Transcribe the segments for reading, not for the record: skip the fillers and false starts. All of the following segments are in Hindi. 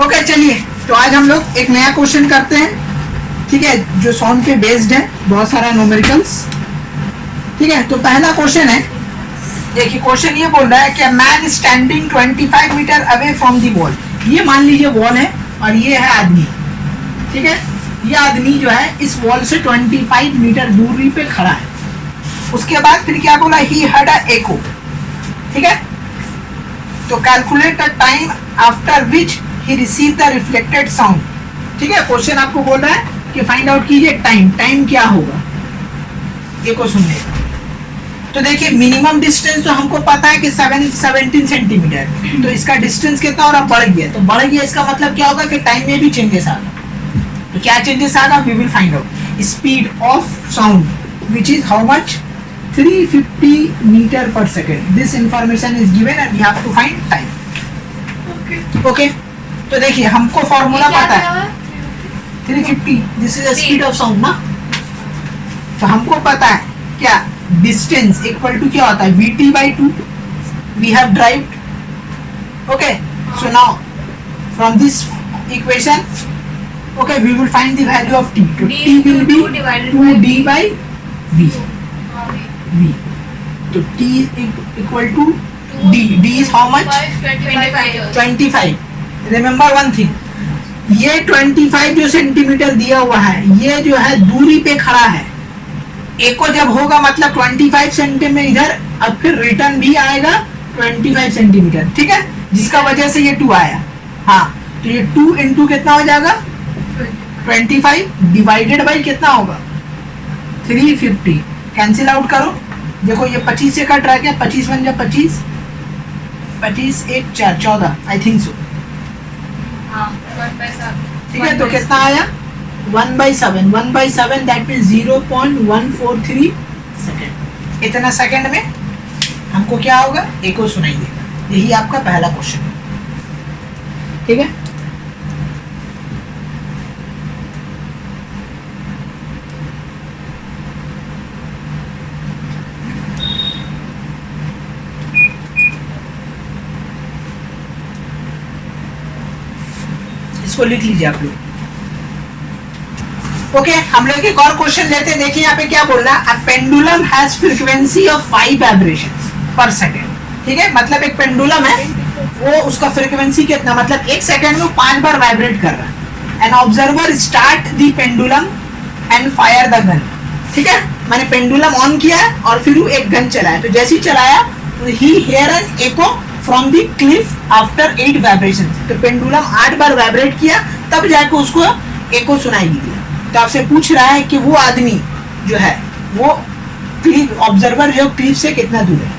ओके चलिए, तो आज हम लोग एक नया क्वेश्चन करते हैं, ठीक है, जो साउंड पे बेस्ड है, बहुत सारा न्यूमेरिकल्स। ठीक है, तो पहला क्वेश्चन है, देखिए क्वेश्चन ये बोल रहा है कि man standing 25 meter away from the wall. ये मान लीजिए वॉल है और ये है आदमी। ठीक है, ये आदमी जो है इस वॉल से 25 मीटर दूरी पे खड़ा है। उसके बाद फिर क्या बोला, ही हर्ड अ एको। ठीक है, तो calculate the time after which he receive the reflected sound. ठीक है, क्वेश्चन आपको बोल रहा है कि फाइंड आउट कीजिए टाइम क्या होगा एको सुनने का। तो देखिए मिनिमम डिस्टेंस तो हमको पता है कि 17 सेंटीमीटर, तो इसका डिस्टेंस कितना और बढ़ गया, तो बढ़ गया इसका मतलब क्या होगा कि टाइम में भी चेंजेस आएगा। तो क्या चेंजेस आएगा, we will find out. Speed of sound which is how much, 350 metre पर second. This information is given and we have to find time. Okay, तो देखिए हमको फॉर्मूला पता है 350, this is speed of sound ना। तो हमको पता है क्या, डिस्टेंस इक्वल टू क्या होता है, vt by 2 we have derived. Okay, so now from this equation, okay, we will find the value of t. So t will be 2d by v. तो t equal to d. d is how much? 25. Remember one thing, ये 25 जो सेंटीमीटर दिया हुआ है, ये जो है दूरी पे खड़ा है। एको जब होगा मतलब 25 सेंटीमीटर इधर, अब फिर रिटर्न भी आएगा 25 सेंटीमीटर। ठीक है, जिसका वजह से ये 2 आया। हाँ, तो ये 2 इंटू कितना हो जाएगा, 25 डिवाइडेड बाई कितना होगा, 350। कैंसिल आउट करो, देखो ये 25 से कट रहा है क्या, 25 बन जाए 25, 25 1 4 14, आई थिंक सो। ठीक है, तो कितना आया 1/7। 1/7 दैट मीन 0.143 सेकेंड। इतना सेकेंड में हमको क्या होगा, एको सुनाई देगा। यही आपका पहला क्वेश्चन है। ठीक है, इसको लिख लीजिए आप लोग। ओके, हम लोग एक और क्वेश्चन लेते हैं। देखिए यहाँ पे क्या बोल रहा है, pendulum has frequency of 5 vibrations पर सेकंड। ठीक है, मतलब एक पेंडुलम है, वो उसका फ्रीक्वेंसी कितना, मतलब एक सेकंड में 5 बार वाइब्रेट कर रहा है। An observer start the pendulum and fire the gun. ठीक है, मैंने पेंडुलम ऑन किया और फिर वो एक गन चलाया, तो जैसे ही चलाया ही hear an echo from the cliff after 8 vibration. तो पेंडुलम 8 बार वाइब्रेट किया, तब जाके उसको एको सुनाई दिया। तो आपसे पूछ रहा है कि वो आदमी जो है वो क्लिफ, ऑब्जर्वर जो क्लिफ से कितना दूर है,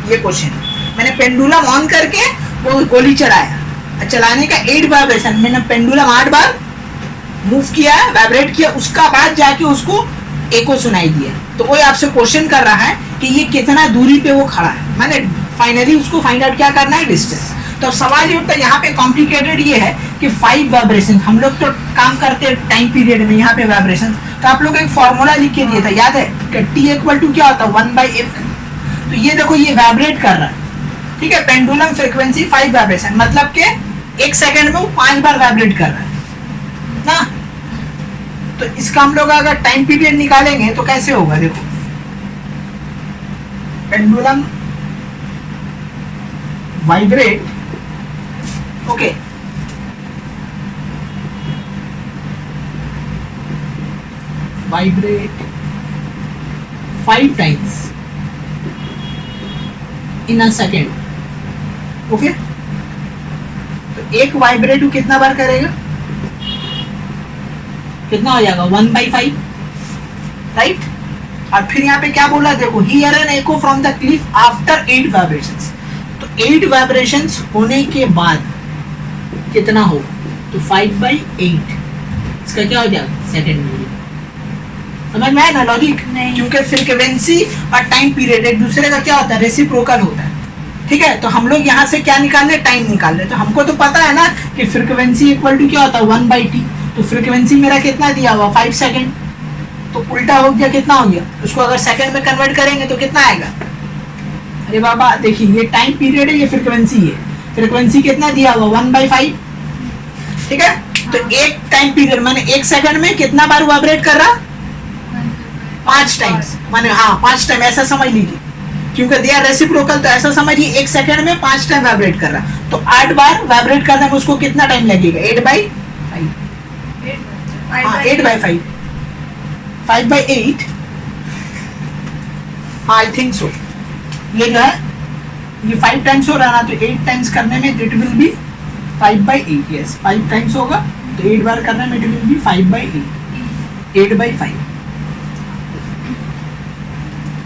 ये क्वेश्चन। मैंने पेंडुलम ऑन करके वो गोली चलाया, चलाने का 8 वाइब्रेशन, मैंने पेंडुलम 8 बार मूव किया, वाइब्रेट किया, उसका बाद जाके उसको एको सुनाई दिया। तो कोई आपसे क्वेश्चन कर रहा है कि ये कितना दूरी पे वो खड़ा है, मैंने फाइनली उसको फाइंड आउट क्या करना है, डिस्टेंस। तो अब सवाल ये उठता है, यहाँ पे कॉम्प्लिकेटेड ये है कि 5 वाइब्रेशन, हम लोग तो काम करते हैं टाइम पीरियड में, यहाँ पे वाइब्रेशन। तो आप लोग एक फॉर्मूला लिख के दिया था, याद है कि t इक्वल टू क्या होता है, 1/f। तो ये देखो ये वाइब्रेट कर रहा है। ठीक है, पेंडुलम फ्रीक्वेंसी 5 वाइब्रेशन, मतलब के एक सेकंड में वो 5 बार वाइब्रेट कर रहा है ना। तो इसका हम लोग अगर टाइम पीरियड निकालेंगे तो कैसे होगा, देखो pendulum vibrate, okay, vibrate 5 times in a second. Okay, तो एक वाइब्रेट कितना बार करेगा, कितना हो जाएगा 1/5, राइट। और फिर यहाँ पे क्या बोला, देखो here an echo from the cliff after 8 vibrations. तो 8 वाइब्रेशंस होने के बाद कितना हो, तो 5/8, इसका क्या हो जाएगा सेकेंड में। समझ में आया ना लॉजिक, क्योंकि फ्रीक्वेंसी और टाइम पीरियड एक दूसरे का क्या होता है, रेसिप्रोकल होता है। ठीक है, तो हम लोग यहाँ से क्या निकाल रहे, टाइम निकाल रहे। तो हमको तो पता है ना कि फ्रीक्वेंसी इक्वल टू क्या होता है, 1/t। तो फ्रीक्वेंसी मेरा कितना दिया हुआ, 5 सेकेंड। तो उल्टा हो गया, कितना हो गया, उसको अगर सेकंड में कन्वर्ट करेंगे तो कितना आएगा, अरे बाबा देखिए ये टाइम पीरियड है, ये फ्रीक्वेंसी है। फ्रीक्वेंसी कितना दिया हुआ 1/5, ठीक है, तो एक टाइम पीरियड माने 1 सेकंड में कितना बार वाइब्रेट कर रहा? 5 टाइम्स, माने हाँ 5 टाइम ऐसा समझ लीजिए, क्योंकि दे आर रेसिप्रोकल, तो ऐसा समझिए 1 सेकंड में 5 टाइम वाइब्रेट कर रहा, तो 8 बार वाइब्रेट करने में उसको कितना टाइम लगेगा? 8/5, हाँ 8/5, 5/8, हाँ आई थिंक सो, ये जो है ये 5 टाइम्स हो रहा ना, तो 8 टाइम्स करने में it will be 5/8, yes 5 times होगा, तो 8 बार करने में इट विल बी 5/8, 8/5।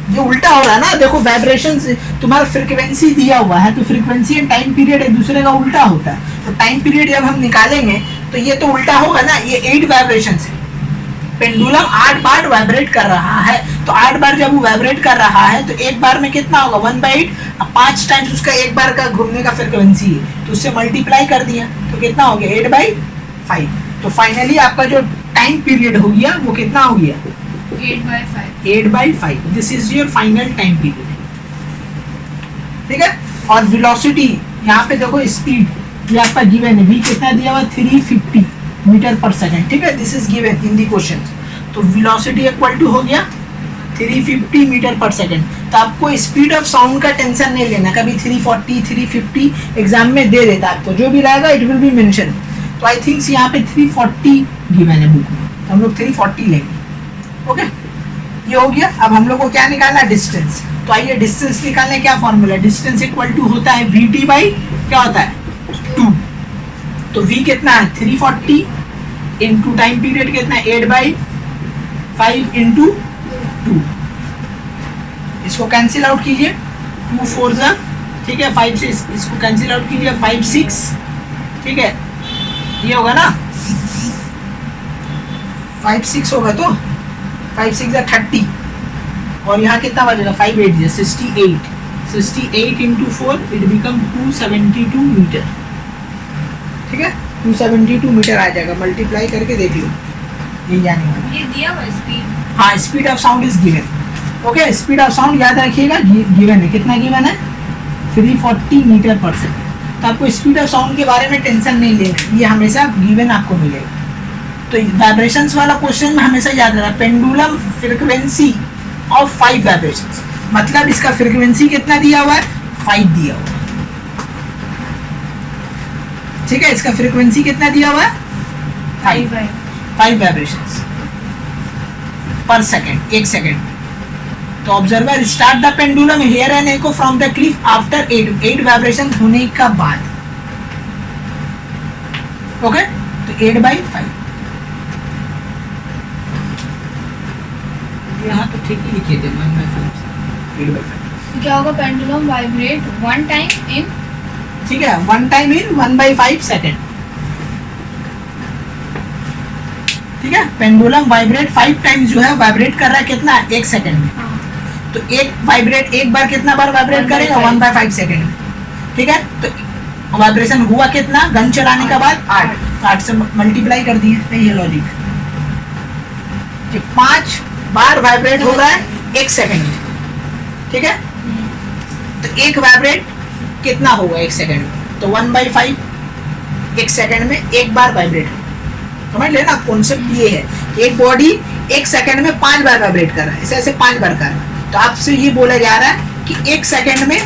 ये उल्टा हो रहा है ना, देखो वाइब्रेशन तुम्हारा फ्रीक्वेंसी दिया हुआ है, तो फ्रीक्वेंसी एंड टाइम पीरियड एक दूसरे का उल्टा होता है, तो टाइम पीरियड जब हम निकालेंगे तो ये तो उल्टा होगा ना, ये 8 वाइब्रेशन है, पेंडुलम 8 बार वाइब्रेट कर रहा है, तो 8 बार जब वो वाइब्रेट कर रहा है तो एक बार में कितना होगा? 1/8, अब 5 टाइम्स उसका एक बार का घूमने का फ्रीक्वेंसी है, तो उससे मल्टीप्लाई कर दिया तो कितना हो गया? 8/5। तो फाइनली आपका जो टाइम पीरियड हो गया वो कितना हो गया? 8/5। This is your final time period, ठीक है। और वेलोसिटी यहाँ पे देखो, स्पीड ये आपका गिवन है, v कितना दिया हुआ? 350 मीटर पर सेकंड, ठीक है, this is given in the question. तो वेलोसिटी इक्वल टू हो गया 350 मीटर पर सेकंड। तो आपको स्पीड ऑफ साउंड का टेंशन नहीं लेना, कभी 340 350 एग्जाम में दे देता आपको, जो भी रहेगा इट विल बी मेंशन। तो आई थिंक यहाँ पे 340 गिवन है बुक में, तो हम लोग 340 लेंगे, ओके। ये हो गया। अब हम लोग को क्या निकालना है? डिस्टेंस। तो आइए डिस्टेंस निकालने क्या फॉर्मूला? डिस्टेंस इक्वल टू होता है vt बाई क्या होता है? 2। तो v कितना है? 340 इंटू टाइम पीरियड कितना है? 8/5 इंटू 2। इसको कैंसिल आउट कीजिए, 2 4 जा, ठीक है, 5 से इसको कैंसिल आउट कीजिए, 5 6, ठीक है, ये होगा ना, 5 6 होगा, तो 5 6 जा 30, और यहाँ कितना बचेगा? 5 8 जा 68, 68 इंटू 4 इट बिकम 272 मीटर, ठीक है, 272 मीटर आ जाएगा। मल्टीप्लाई करके देख लो, ये जाने वाला, ये दिया हुआ स्पीड, हाँ speed of sound is given, okay. Speed of sound याद रखिएगा, गिवन है, कितना गिवन है? 340 मीटर पर सेकंड। तो आपको स्पीड ऑफ साउंड के बारे में टेंशन नहीं लेना, ये हमेशा गिवन आपको मिलेगा। तो वाइब्रेशंस वाला क्वेश्चन में हमेशा याद रखना, पेंडुलम फ्रीक्वेंसी ऑफ 5 वाइब्रेशंस, मतलब इसका फ्रीक्वेंसी कितना दिया हुआ है? 5 दिया हुआ है, ठीक है, इसका फ्रीक्वेंसी कितना दिया हुआ है? 5 वाइब्रेशंस पर सेकंड, 1 सेकंड। तो observer start the pendulum here and echo from the cliff after 8 vibration होने का बाद, ओके। तो 8/5 यहाँ तो ठीक ही लिखे थे, 1/5 8/5, क्या होगा? पेंडुलम वाइब्रेट 1 टाइम इन, ठीक है, 1 टाइम इन 1/5 सेकंड, ठीक है। पेंडुलम वाइब्रेट 5 टाइम्स जो है वाइब्रेट कर रहा है, कितना? 1 सेकंड में। तो एक बार कितना बार वाइब्रेट करेगा? 1/5 सेकंड में, ठीक है। तो वाइब्रेशन हुआ कितना? गन चलाने के बाद 8 से मल्टीप्लाई कर दिए, यही है लॉजिक। 5 बार वाइब्रेट हो रहा है 1 सेकंड में, ठीक है। तो एक वाइब्रेट कितना होगा 1 सेकंड में? तो 1/5 1 सेकंड में एक बार वाइब्रेट, समझ लेना कॉन्सेप्ट ये है। एक बॉडी 1 सेकंड में 5 बार वाइब्रेट कर रहा है, ऐसे 5 बार कर रहा है। तो आपसे ये बोला जा रहा है कि 1 सेकंड में,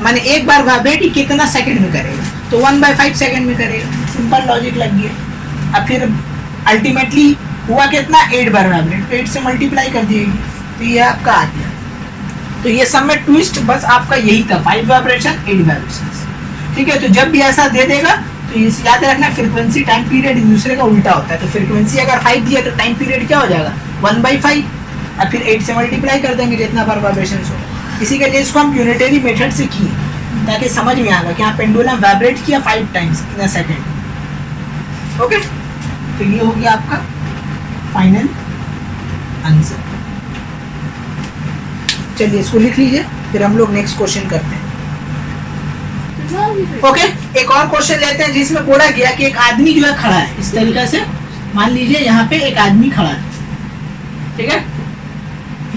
माने एक बार वाइब्रेट कितना सेकंड में करेगा? तो 1/5 सेकंड में करेगा, सिंपल लॉजिक लग गया। अब फिर अल्टीमेटली हुआ कितना? 8 बार वाइब्रेट, तो 8 से मल्टीप्लाई कर दिएगी, तो ये आपका आ गया। तो ये सब में ट्विस्ट बस आपका यही था, 5 वाइब्रेशन 8 वाइब्रेशन, ठीक है। तो जब भी ऐसा दे देगा तो ये याद रखना, फ्रीक्वेंसी टाइम पीरियड एक दूसरे का उल्टा होता है। तो फ्रीक्वेंसी अगर 5 दिया तो टाइम पीरियड क्या हो जाएगा? 1/5, और फिर 8 से मल्टीप्लाई कर देंगे जितना बार वाइब्रेशन हो। इसी के लिए इसको हम यूनिटरी मेथड से किए, ताकि समझ में आएगा कि हाँ पेंडुलम वाइब्रेट किया 5 times in a second, okay. तो ये हो गया आपका फाइनल आंसर। चलिए इसको लिख लीजिए, फिर हम लोग नेक्स्ट क्वेश्चन करते हैं, ओके। एक और क्वेश्चन लेते हैं जिसमें बोला गया कि एक आदमी जो है खड़ा है इस तरीके से, मान लीजिए यहाँ पे एक आदमी खड़ा है, ठीक है।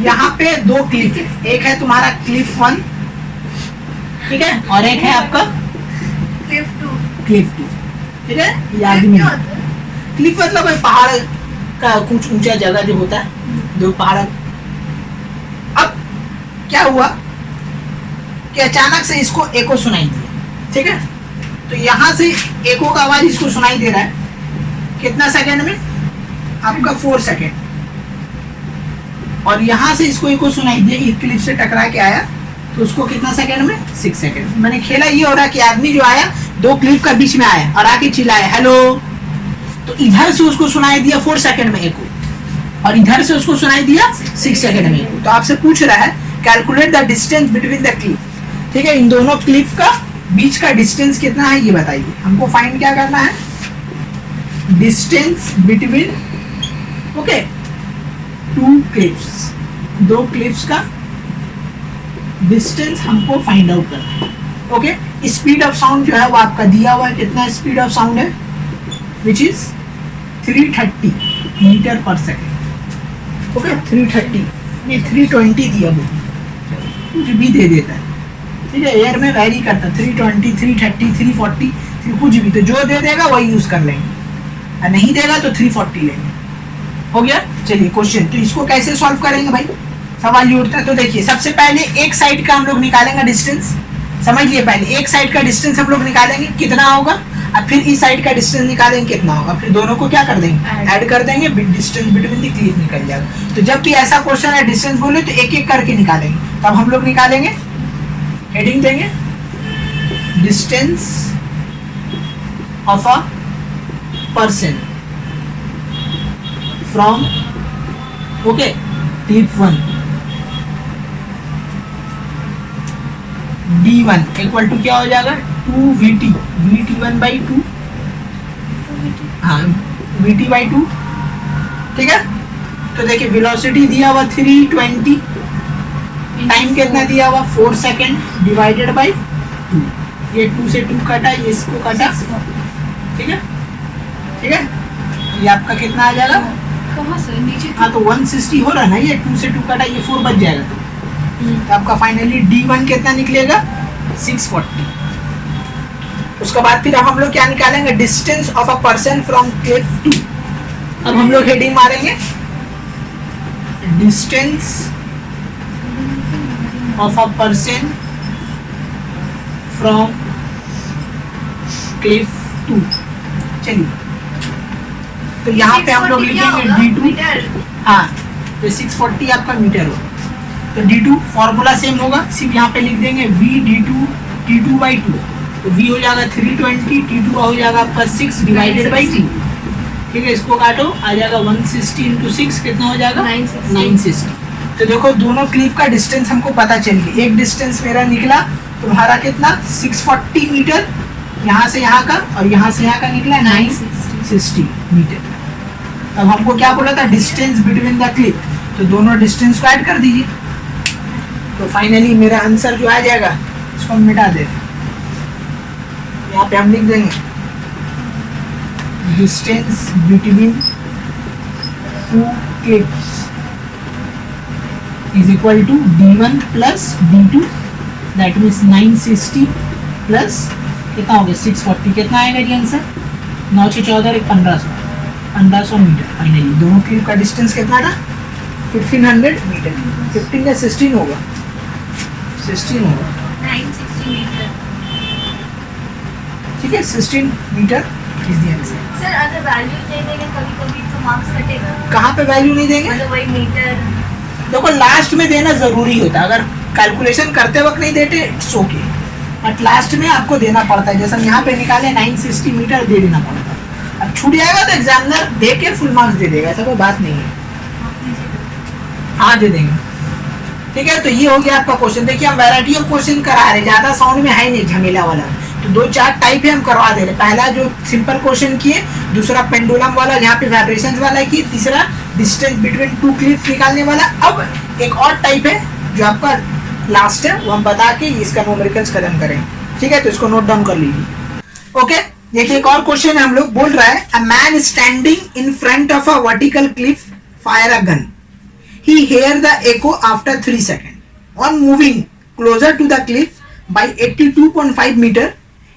यहाँ पे 2 क्लिफ है, एक है तुम्हारा क्लिफ 1, ठीक है, और एक है आपका क्लिफ 2। क्लिफ 2। ठीक है, ये आदमी है। क्लिफ मतलब है पहाड़ का कुछ ऊंचा जगह जो होता है, जो पहाड़। अब क्या हुआ कि अचानक से इसको एको सुनाई दिया, ठीक है, तो यहाँ से एको का आवाज इसको सुनाई दे रहा है कितना सेकंड में, आपका 4 सेकंड, और यहाँ से इसको एको सुनाई दिया, एक क्लिप से टकरा के आया तो उसको कितना सेकंड में, 6 सेकंड। मैंने खेला ये हो रहा है कि आदमी जो आया 2 क्लिप का बीच में आया और आके चिल्लाया हेलो, तो इधर से उसको सुनाई दिया 4 सेकंड में एको, और इधर से उसको सुनाई दिया 6 सेकंड में एको। तो आपसे पूछ रहा है calculate the distance between the clip, ठीक है, इन दोनों क्लिप का बीच का डिस्टेंस कितना है ये बताइए। हमको फाइंड क्या करना है, distance between, okay, 2 clips, 2 clips का डिस्टेंस हमको फाइंड आउट करना है। ओके, स्पीड ऑफ साउंड जो है वो आपका दिया हुआ है, कितना स्पीड ऑफ साउंड है, विच इज 330 मीटर पर सेकेंड। ओके, 330 नहीं 320 दिया वो, कुछ भी दे देता है, ठीक है, एयर में वैरी करता है, 320 330 340 कुछ भी, तो जो दे देगा वही यूज कर लेंगे, और नहीं देगा तो 340 लेंगे। हो गया, चलिए क्वेश्चन, तो इसको कैसे सॉल्व करेंगे भाई, सवाल ये उठता है। तो देखिए सबसे पहले एक साइड का हम लोग निकालेंगे डिस्टेंस, समझ लिए, पहले एक साइड का डिस्टेंस हम लोग निकालेंगे कितना होगा, और फिर इस साइड का डिस्टेंस निकालेंगे कितना होगा, फिर दोनों को क्या कर देंगे, ऐड कर देंगे, डिस्टेंस बिटवीन द क्लिप निकल जाएगा। तो जब भी ऐसा क्वेश्चन है डिस्टेंस बोले तो एक एक करके निकालेंगे, तब हम लोग निकालेंगे, हेडिंग देंगे distance of a person from, okay, cliff 1, D1 equal to क्या हो जाएगा 2VT, VT1/2, हाँ VT/2, ठीक है। तो देखिए वेलोसिटी दिया हुआ 320, टाइम कितना दिया हुआ 4 सेकेंड, डिवाइडेड बाई 2, ये 2 से 2 कटा, ये इसको कटा, ठीक है, ठीक है, ये आपका कितना आ जाएगा, कहाँ से नीचे, हाँ तो 160 हो रहा है ना, ये 2 से 2 कटा, ये 4 बच जाएगा, तो आपका फाइनली D1 कितना निकलेगा 640। उसके बाद फिर अब हम लोग क्या निकालेंगे, distance of a person from clip 2। अब हम लोग हेडिंग मारेंगे distance of a person from clip 2। चलिए, तो यहाँ पे हम लोग लिखेंगे D2, हाँ तो 640 आपका मीटर होगा, तो D2 फॉर्मूला सेम होगा, सिर्फ यहाँ पे लिख देंगे V D2 T2/2, तो V हो जाएगा 320, T2 हो जाएगा आपका 6 डिवाइडेड बाई 2, ठीक है, इसको काटो, आ जाएगा 160 इंटू 6 कितना हो जाएगा 960। तो देखो दोनों क्लिप का डिस्टेंस हमको पता चल गया, एक डिस्टेंस मेरा निकला तुम्हारा कितना 640 मीटर यहाँ से यहाँ का, और यहाँ से यहाँ का निकला 960 मीटर। अब हमको क्या बोला था, डिस्टेंस बिटवीन द क्लिप, तो दोनों डिस्टेंस को ऐड कर दीजिए, तो फाइनली मेरा आंसर जो आ जाएगा, इसको हम मिटा दे, यहाँ पे हम लिख देंगे distance between 2 cliffs is equal to D1 plus D2, that means 960 plus कितना हो गया 640, कितना आएगा जी आंसर, 9 से 14 1500 मीटर। फाइनली दोनों क्लिप का डिस्टेंस कितना था 1500 मीटर, 15 या 16 होगा, 16 होगा, 960 मीटर। ठीक है, 16 meter is the answer. Sir अगर वैल्यू नहीं देंगे कभी-कभी तो मार्क्स कटेगा, कहाँ पे वैल्यू नहीं देंगे, मतलब वही मीटर, देखो लास्ट में देना जरूरी होता है, अगर कैलकुलेशन करते वक्त नहीं देते इट्स ओके, बट लास्ट में आपको देना पड़ता है, जैसे हम यहाँ पे निकाले 960 मीटर दे देना पड़ता है। अब छूट जाएगा तो एग्जामिनर दे के फुल मार्क्स दे देगा, ऐसा कोई बात नहीं है, हाँ दे देंगे, ठीक है। तो ये हो गया आपका क्वेश्चन। देखिए हम वैरायटी ऑफ क्वेश्चन करा रहे, ज्यादा साउंड में है नहीं झमेला वाला, तो 2-4 टाइप है हम करवा दे रहे। पहला जो सिंपल क्वेश्चन किए, दूसरा पेंडुलम वाला जहाँ पे वाइब्रेशंस वाला किए, तीसरा डिस्टेंस बिटवीन 2 क्लिप्स निकालने वाला। अब एक और टाइप है जो आपका लास्ट है, वो हम बता के इसका न्यूमेरिकल्स खत्म करेंगे, ठीक है, तो इसको नोट डाउन कर लीजिए। ओके, देखिए एक और क्वेश्चन हम लोग बोल रहा है, a man standing in front of a vertical Cliff fire a gun, he hear the echo after 3 seconds. On moving closer to the cliff by 82.5 meter,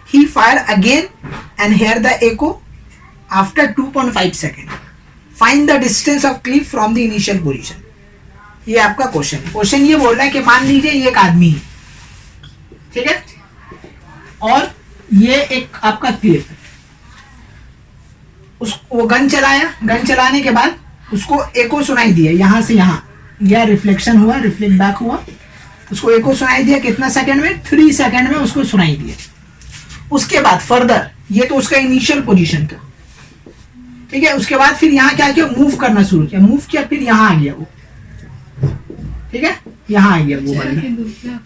he fire again and hear the echo after 2.5 second. Find the distance of Cliff from the initial position. ये आपका क्वेश्चन है. क्वेश्चन ये बोल रहा है कि मान लीजिए ये एक आदमी है, ठीक है, और ये एक आपका क्लिफ है. वो गन चलाया, गन चलाने के बाद उसको एको सुनाई दिया यहां से यहां, या रिफ्लेक्शन हुआ, रिफ्लेक्ट बैक हुआ, उसको एको सुनाई दिया. कितना सेकंड में? 3 सेकंड में उसको सुनाई दिया. उसके बाद फर्दर, ये तो उसका इनिशियल पोजीशन था, ठीक है. उसके बाद फिर यहाँ क्या किया? मूव करना शुरू किया. मूव किया, फिर यहाँ आ गया वो, ठीक है, यहाँ आ गया वो बंदा,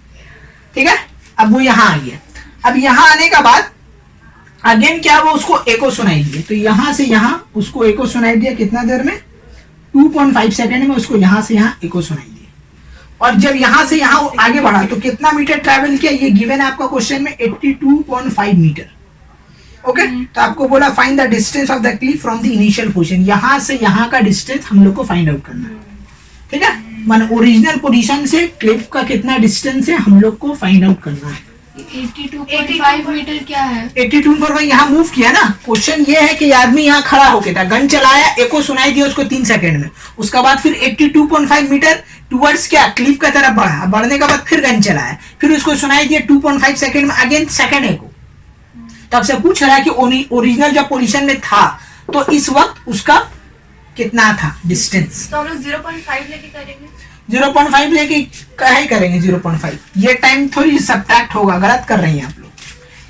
ठीक है. अब वो यहाँ आ गया. अब यहाँ आने का बाद अगेन क्या, वो उसको एको सुनाई दिया. तो यहाँ से यहाँ उसको एको सुनाई दिया. कितना देर में? 2.5 सेकंड में उसको यहाँ से यहाँ एको सुनाई दिया. और जब यहाँ से यहाँ आगे बढ़ा तो कितना मीटर ट्रैवल किया? ये गिवन है आपका क्वेश्चन में 82.5 मीटर. ओके, तो आपको बोला find the distance of the Cliff from the initial position. यहाँ से यहाँ का डिस्टेंस हम लोग को फाइंड आउट करना है, ठीक है. मान ओरिजिनल पोजीशन से क्लिफ का कितना डिस्टेंस है हम लोग को फाइंड आउट करना है. 82.5 मीटर क्या है? 82.5 यहाँ मूव किया ना. क्वेश्चन ये है कि आदमी यहाँ खड़ा होके था, गन चलाया, एको सुनाई दिया उसको 3 सेकंड में. उसके बाद फिर 82.5 मीटर टुवर्ड्स क्या, क्लिफ का तरफ बढ़ा. बढ़ने के बाद फिर गन चलाया, फिर उसको सुनाई दिया 2.5 सेकंड में, अगेन सेकंड एको. तो आपसे पूछ रहा है कि ओरिजिनल जब पोजीशन में था तो इस वक्त उसका कितना था डिस्टेंस. तो हम लोग 0.5 लेके करेंगे. 0.5 लेके क्या करेंगे? 0.5 ये टाइम थोड़ी सब्ट्रैक्ट होगा. गलत कर रही हैं आप लोग,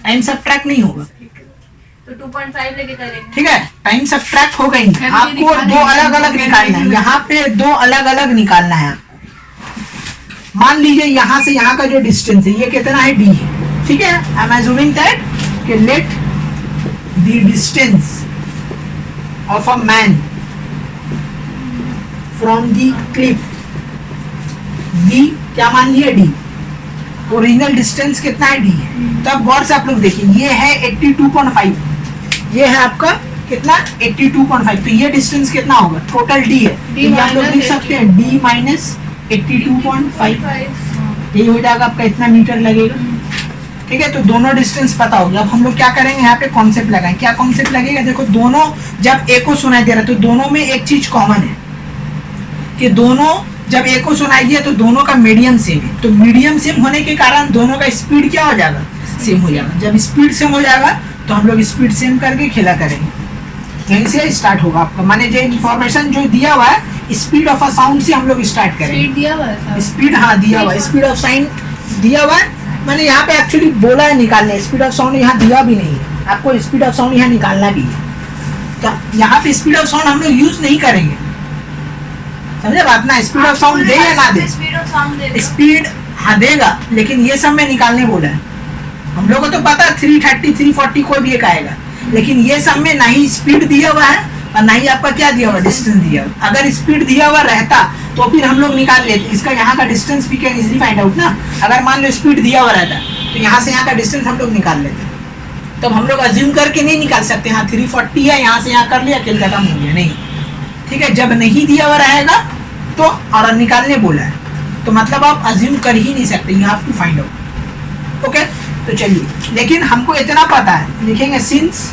टाइम सब्ट्रैक्ट नहीं होगा. तो 2.5 लेके करेंगे, ठीक है. टाइम सब्ट्रैक्ट होगा ही नहीं. आपको 2 अलग अलग निकालना है. यहाँ पे 2 अलग अलग निकालना है. मान लीजिए यहाँ से यहाँ का जो डिस्टेंस है ये कितना है? d है, ठीक है. आई एम अज्यूमिंग दैट कि let the distance of a man from the Cliff d, क्या मान लिया? d. ओरिजिनल डिस्टेंस कितना है? d है. तो अब गौर से आप लोग देखिए, ये है 82.5, ये है आपका कितना? 82.5. तो ये डिस्टेंस कितना होगा? टोटल d है. तो ये आप लोग लिख सकते हैं d माइनस 82.5. यही हो जाएगा आपका, इतना मीटर लगेगा, ठीक है. तो दोनों डिस्टेंस पता हो गया. अब हम लोग क्या करेंगे? यहाँ पे कॉन्सेप्ट लगाएं. क्या कॉन्सेप्ट लगेगा? देखो, दोनों जब एको सुनाई दे रहा है तो दोनों में एक चीज कॉमन है कि दोनों जब एको सुनाई दिया तो दोनों का मीडियम सेम है. तो मीडियम सेम होने के कारण दोनों का स्पीड क्या हो जाएगा? सेम हो जाएगा. जब स्पीड सेम हो जाएगा तो हम लोग स्पीड सेम करके खेला करेंगे. यहीं से स्टार्ट होगा आपका. माने जो इन्फॉर्मेशन जो दिया हुआ है, स्पीड ऑफ अ साउंड से हम लोग स्टार्ट करेंगे. स्पीड दिया हुआ है, स्पीड, हाँ दिया हुआ है. स्पीड ऑफ साउंड दिया हुआ है. मैंने यहाँ पे एक्चुअली बोला है निकालने. स्पीड ऑफ साउंड यहाँ दिया भी नहीं है. आपको स्पीड ऑफ साउंड यहाँ निकालना भी है. तो यहाँ पे स्पीड ऑफ साउंड हम लोग यूज नहीं करेंगे, समझे बात ना. स्पीड ऑफ साउंड दे या ना दे? स्पीड ऑफ साउंड दे. स्पीड हाँ देगा, लेकिन ये सब में निकालने बोला है. हम लोग को तो पता 330 340 कोई भी एक आएगा, लेकिन ये सब में ना ही स्पीड दिया हुआ है और ना ही आपका क्या दिया हुआ, डिस्टेंस दिया हुआ. अगर स्पीड दिया हुआ रहता तो फिर हम लोग निकाल लेते. इसका यहाँ का डिस्टेंस भी कैन इजीली फाइंड आउट ना. अगर मान लो स्पीड दिया हुआ रहता तो यहाँ से यहाँ का डिस्टेंस हम लोग निकाल लेते. तब हम लोग अज्यूम करके नहीं निकाल सकते हाँ 340 है, यहाँ से यहाँ कर लिया, खेल खत्म हो गया. नहीं, ठीक है. जब नहीं दिया हुआ रहेगा तो और निकालने बोला है तो मतलब आप अज्यूम कर ही नहीं सकते. You have to find out. Okay, तो चलिए, लेकिन हमको इतना पता है, लिखेंगे since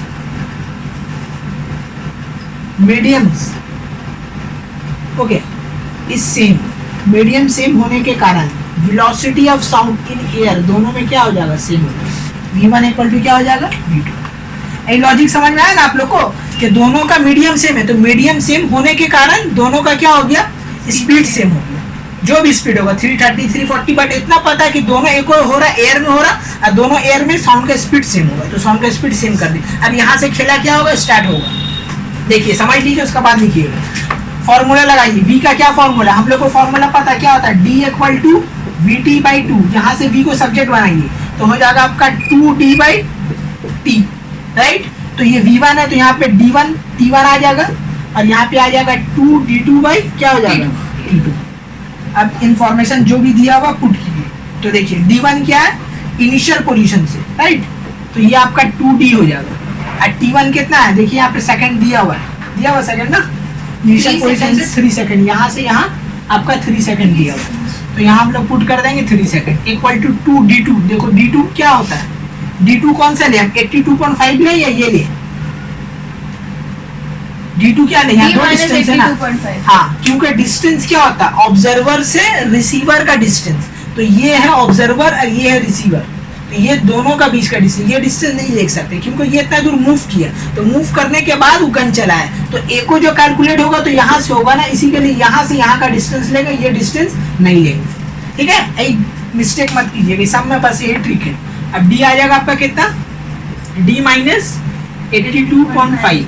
mediums okay is same. Medium same होने के कारण velocity of sound in air दोनों में क्या हो जाएगा? सेम हो जाएगा. v1 इक्वल टू क्या हो जाएगा? v2. ये लॉजिक समझ में आया ना आप लोग को कि दोनों का मीडियम सेम है. तो मीडियम सेम होने के कारण दोनों का क्या हो गया? स्पीड सेम हो गया. जो भी स्पीड होगा 330 340, बट इतना पता है कि दोनों एक हो रहा है, एयर में हो रहा, और दोनों एयर में साउंड का स्पीड सेम होगा. तो साउंड का स्पीड सेम कर दी. अब यहाँ से खेला क्या होगा? स्टार्ट होगा. देखिए समझ लीजिए, उसका बाद लिखिएगा. फॉर्मूला लगाइए. v का क्या फॉर्मूला? हम लोग को फॉर्मूला पता क्या होता है? d equal to vt/2. यहाँ से v को सब्जेक्ट बनाएंगे तो हो जाएगा आपका 2d/t, राइट. तो ये v1 है तो यहाँ पे d1 t1 आ जाएगा और यहाँ पे आ जाएगा 2d2 क्या हो जाएगा? t2. अब इंफॉर्मेशन जो भी दिया हुआ पुट कीजिए. तो देखिए d1 क्या है? इनिशियल पोजीशन से, राइट. तो ये आपका 2d हो जाएगा. और t1 कितना है? देखिए यहाँ पे सेकंड दिया हुआ है, सेकंड ना. इनिशियल पोजीशन से 3 सेकंड, यहाँ से यहाँ आपका 3 सेकंड दिया हुआ है. तो यहाँ हम लोग पुट कर देंगे 3 सेकंड इक्वल टू 2d2. देखो d2 क्या होता है? D2 कौन सा ले, 82.5 ले या ये ले? D2 क्या ले, यहाँ दो डिस्टेंस है ना। 82.5। हाँ, क्योंकि डिस्टेंस क्या होता है, ऑब्जर्वर से रिसीवर का डिस्टेंस। तो ये है ऑब्जर्वर और ये है रिसीवर, तो ये दोनों का बीच का डिस्टेंस, ये डिस्टेंस नहीं देख सकते क्योंकि ये इतना दूर मूव किया, तो मूव करने के बाद वो गन चला है, तो ए को जो कैलकुलेट होगा तो यहाँ से होगा ना, इसी के लिए यहाँ से यहाँ का डिस्टेंस लेगा, ये डिस्टेंस नहीं लेंगे। ठीक है, मिस्टेक मत कीजिएगा, सब में बस यही ट्रिक है। अब डी आ जाएगा आपका कितना, D minus 82.5